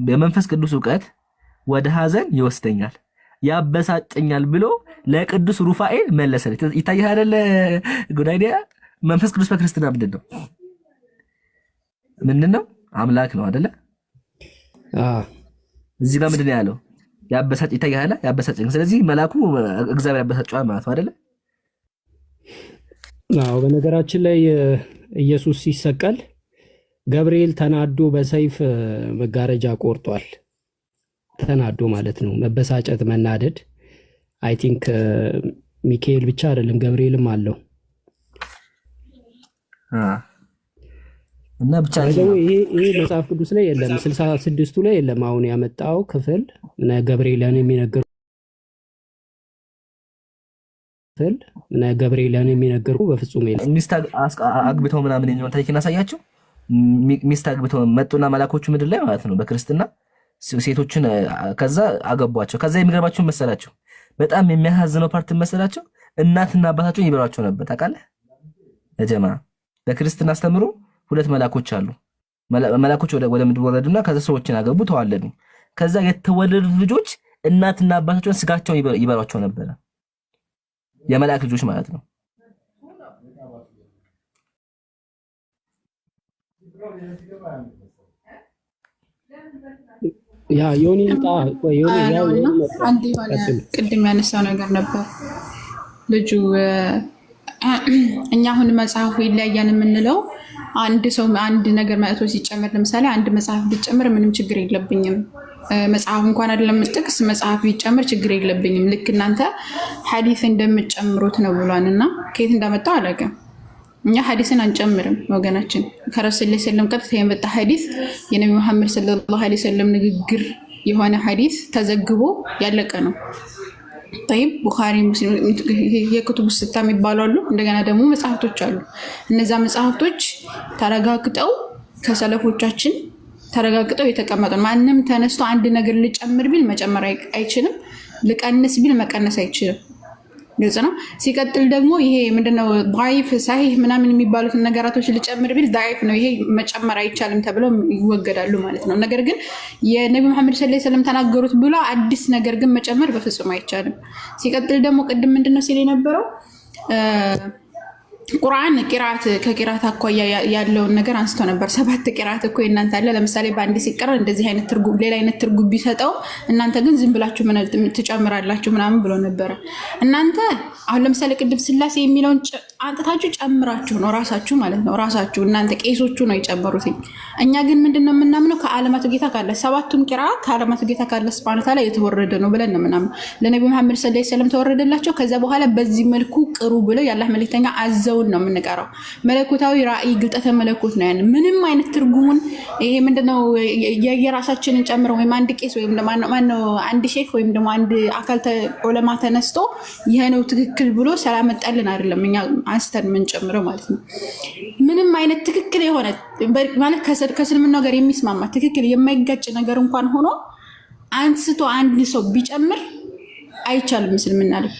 የመንፈስ ቅዱስ እውቀት ወደ ሐዘን ይወስደኛል ያበሳጨኛል ብሎ ለቅዱስ ሩፋኤል መለሰለት። ይታያል አይደለ? ጉዳይዲያ መንፈስ ቅዱስ በክርስትና ምንድን ነው? አምላክ ነው አይደለ? እዚህ ጋር ምንድን ነው ያለው? ይታያል ያበሳጨኝ። ስለዚህ መልአኩ እግዚአብሔር ያበሳጨዋል ማለት ነው አይደለ? አዎ። በነገራችን ላይ ኢየሱስ ሲሰቀል ገብርኤል ተናዶ በሰይፍ መጋረጃ ቆርጧል። ተናዶ ማለት ነው። መበሳጨት፣ መናደድ። አይ ቲንክ ሚካኤል ብቻ አይደለም ገብርኤልም አለው እና ብቻ ይሄ መጽሐፍ ቅዱስ ላይ የለም፣ 66ቱ ላይ የለም። አሁን ያመጣው ክፍል ገብርኤልን የሚነገሩ በፍጹም የለም። ሚስት አግብተው ምናምን የሚሆን ታሪክ እናሳያቸው። ሚስት አግብተው መጡና መላኮቹ ምድር ላይ ማለት ነው በክርስትና ሴቶችን ከዛ አገቧቸው። ከዛ የሚገርማቸው መሰላቸው በጣም የሚያሳዝነው ፓርት መሰላቸው እናትና አባታቸውን ይበሏቸው ነበር። ታውቃለህ ለጀማ በክርስትና አስተምሮ ሁለት መላኮች አሉ። መላኮች ወደ ምድር ወረዱና ከዛ ሰዎችን አገቡ፣ ተዋለዱ። ከዛ የተወለዱ ልጆች እናትና አባታቸውን ስጋቸውን ይበሏቸው ነበር። የመላእክ ልጆች ማለት ነው። ያ ዮኒጣ ቅድም ያነሳው ነገር ነበር ልጁ። እኛ አሁን መጽሐፉ ይለያያን የምንለው አንድ ሰው አንድ ነገር መጥቶ ሲጨምር፣ ለምሳሌ አንድ መጽሐፍ ቢጨምር ምንም ችግር የለብኝም። መጽሐፍ እንኳን አይደለም ጥቅስ መጽሐፍ ቢጨምር ችግር የለብኝም። ልክ እናንተ ሐዲስ እንደምትጨምሩት ነው ብሏን እና ከየት እንዳመጣው አላውቅም። እኛ ሐዲስን አንጨምርም ወገናችን። ከረሱል ሰለላሁ ቀጥታ የመጣ ሐዲስ የነብዩ መሐመድ ሰለላሁ ዐለይሂ ወሰለም ንግግር የሆነ ሐዲስ ተዘግቦ ያለቀ ነው። طيب ቡኻሪ ሙስሊም የክቱብ ስታ የሚባሉ አሉ። እንደገና ደግሞ መጽሐፍቶች አሉ። እነዛ መጽሐፍቶች ተረጋግጠው ከሰለፎቻችን ተረጋግጠው የተቀመጡ። ማንም ተነስቶ አንድ ነገር ልጨምር ቢል መጨመር አይችልም፣ ልቀንስ ቢል መቀነስ አይችልም። ግልጽ ነው። ሲቀጥል ደግሞ ይሄ ምንድነው ዳይፍ ሳሂህ ምናምን የሚባሉትን ነገራቶች ልጨምር ቢል ዳይፍ ነው፣ ይሄ መጨመር አይቻልም ተብለው ይወገዳሉ ማለት ነው። ነገር ግን የነብዩ መሐመድ ሰለላሁ ዐለይሂ ወሰለም ተናገሩት ብሎ አዲስ ነገር ግን መጨመር በፍጹም አይቻልም። ሲቀጥል ደግሞ ቅድም ምንድነው ሲል የነበረው ቁርአን ቂራአት ከቂራአት አኳያ ያለውን ነገር አንስቶ ነበር። 7 ቂራአት እኮ እናንተ አለ። ለምሳሌ በአንድ ሲቀር እንደዚህ አይነት ትርጉም ሌላ አይነት ትርጉም ቢሰጠው እናንተ ግን ዝም ብላችሁ ምን ትጨምራላችሁ ምናምን ብሎ ነበረ። እናንተ አሁን ለምሳሌ ቅድም ስላሴ የሚለውን አንጥታችሁ ጨምራችሁ ነው ራሳችሁ ማለት ነው። ራሳችሁ እናንተ ቄሶቹ ነው የጨመሩት። እኛ ግን ምንድነው የምናምነው? ከዓለማቱ ጌታ ካለ ሰባቱም ቂራ ከዓለማቱ ጌታ ካለ ሱብሃነሁ ወተዓላ የተወረደ ነው ብለን ነው የምናምነው። ለነብዩ መሐመድ ሰለላሁ ዐለይሂ ወሰለም ተወረደላቸው። ከዛ በኋላ በዚህ መልኩ ቅሩ ብለው የአላህ መልእክተኛ አዘውን ነው የምንቀራው። መለኮታዊ ራእይ ግልጠተ መለኮት ነው ያን ምንም አይነት ትርጉሙን ይሄ ምንድነው የራሳችንን ጨምረው ወይም አንድ ቄስ ወይም ማነው አንድ ሼክ ወይም ደግሞ አንድ አካል ዑለማ ተነስቶ ይሄ ነው ትክክል ብሎ ሰላመጣልን አይደለም እኛ አንስተን ምን ጨምረው ማለት ነው። ምንም አይነት ትክክል የሆነ ማለት ከእስልምናው ጋር የሚስማማ ትክክል የማይጋጭ ነገር እንኳን ሆኖ አንስቶ አንድ ሰው ቢጨምር አይቻልም። እስልምና ላይ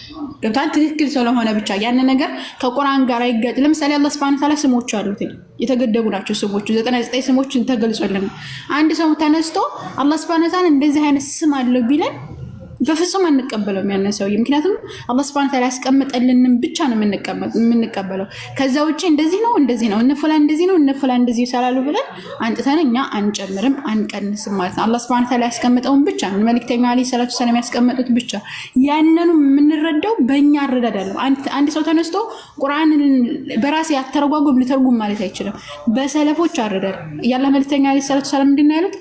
ገብታን ትክክል ስለሆነ ብቻ ያን ነገር ከቁርአን ጋር አይጋጭ። ለምሳሌ አላህ Subhanahu Wa Ta'ala ስሞች አሉት የተገደቡ ናቸው ስሞቹ 99 ስሞችን ተገልጾልን አንድ ሰው ተነስቶ አላህ Subhanahu Wa Ta'ala እንደዚህ አይነት ስም አለው ቢለን በፍጹም አንቀበለውም ያን ሰው። ምክንያቱም አላህ Subhanahu Wa Ta'ala ያስቀመጠልንን ብቻ ነው የምንቀበለው። ከዛ ውጪ እንደዚህ ነው እነፈላ እንደዚህ ነው እነፈላ እንደዚህ ይሰራሉ ብለን አንጥተን እኛ አንጨምርም አንቀንስም ማለት ነው። አላህ Subhanahu Wa Ta'ala ያስቀመጠውን ብቻ ነው መልእክተኛው አለይሂ ሰላቱ ሰላም ያስቀመጡት ብቻ ያንኑ የምንረዳው በእኛ አረዳዳለሁ። አንድ ሰው ተነስቶ ቁርአንን በራሴ ያተረጓጉም ልተርጉም ማለት አይችልም። በሰለፎች አረዳድ ያላህ መልእክተኛ አለይሂ ሰላቱ ሰላም እንድናያሉት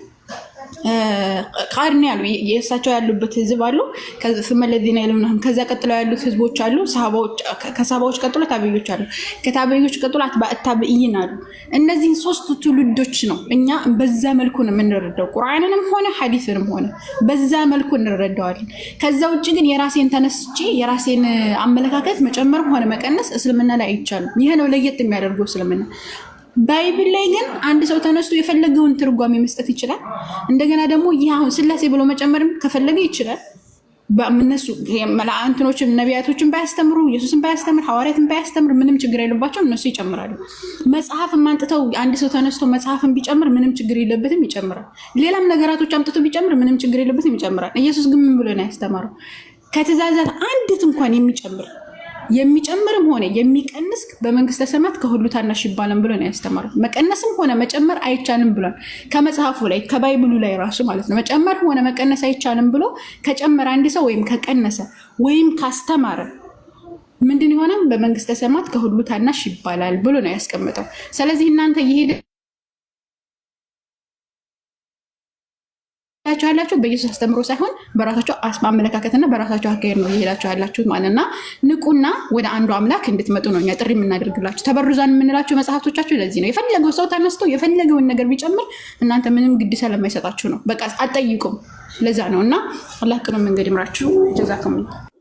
ቃርኒ ያሉ የእሳቸው ያሉበት ህዝብ አሉ። ከመለዲና ይሉናም ከዛ ቀጥለው ያሉት ህዝቦች አሉ። ከሰሃባዎች ቀጥሎ ታቢዒዎች አሉ። ከታቢዒዎች ቀጥሎ ታቢዒን አሉ። እነዚህ ሶስት ትውልዶች ነው እኛ በዛ መልኩ ነው የምንረዳው። ቁርአንንም ሆነ ሐዲስንም ሆነ በዛ መልኩ እንረዳዋለን። ከዛ ውጪ ግን የራሴን ተነስቼ የራሴን አመለካከት መጨመር ሆነ መቀነስ እስልምና ላይ አይቻልም። ይሄ ነው ለየት የሚያደርገው እስልምና። ባይብል ላይ ግን አንድ ሰው ተነስቶ የፈለገውን ትርጓሜ መስጠት ይችላል። እንደገና ደግሞ ይሄ አሁን ስላሴ ብሎ መጨመርም ከፈለገ ይችላል። በእነሱ መላእክቶችን ነቢያቶችን ባያስተምሩ ኢየሱስን ባያስተምር ሐዋርያትን ባያስተምር ምንም ችግር የለባቸው እነሱ ይጨምራሉ። መጽሐፍን ማንጥተው አንድ ሰው ተነስቶ መጽሐፍን ቢጨምር ምንም ችግር የለበትም ይጨምራል። ሌላም ነገራቶች አምጥተው ቢጨምር ምንም ችግር የለበትም ይጨምራል። ኢየሱስ ግን ምን ብሎ ነው ያስተማረው? ከትእዛዛት አንዲት እንኳን የሚጨምርም ሆነ የሚቀንስ በመንግስተ ሰማያት ከሁሉ ታናሽ ይባላል ብሎ ነው ያስተማረው። መቀነስም ሆነ መጨመር አይቻልም ብሏል። ከመጽሐፉ ላይ ከባይብሉ ላይ ራሱ ማለት ነው መጨመር ሆነ መቀነስ አይቻልም ብሎ ከጨመረ አንድ ሰው ወይም ከቀነሰ ወይም ካስተማረ ምንድን ይሆናል? በመንግስተ ሰማያት ከሁሉ ታናሽ ይባላል ብሎ ነው ያስቀመጠው። ስለዚህ እናንተ ይሄድ ያላችሁ በኢየሱስ አስተምሮ ሳይሆን በራሳችሁ አመለካከትና በራሳችሁ አካሄድ ነው ይሄዳችሁ ያላችሁት ማለትና ንቁና ወደ አንዱ አምላክ እንድትመጡ ነው እኛ ጥሪ የምናደርግላችሁ። ተበሩዛን የምንላችሁ መጽሐፍቶቻችሁ ለዚህ ነው። የፈለገው ሰው ተነስቶ የፈለገውን ነገር ቢጨምር እናንተ ምንም ግድ ስለማይሰጣችሁ ነው። በቃ አትጠይቁም። ለዛ ነውና አላህ ቅኑ መንገድ ይምራችሁ። ጀዛኩም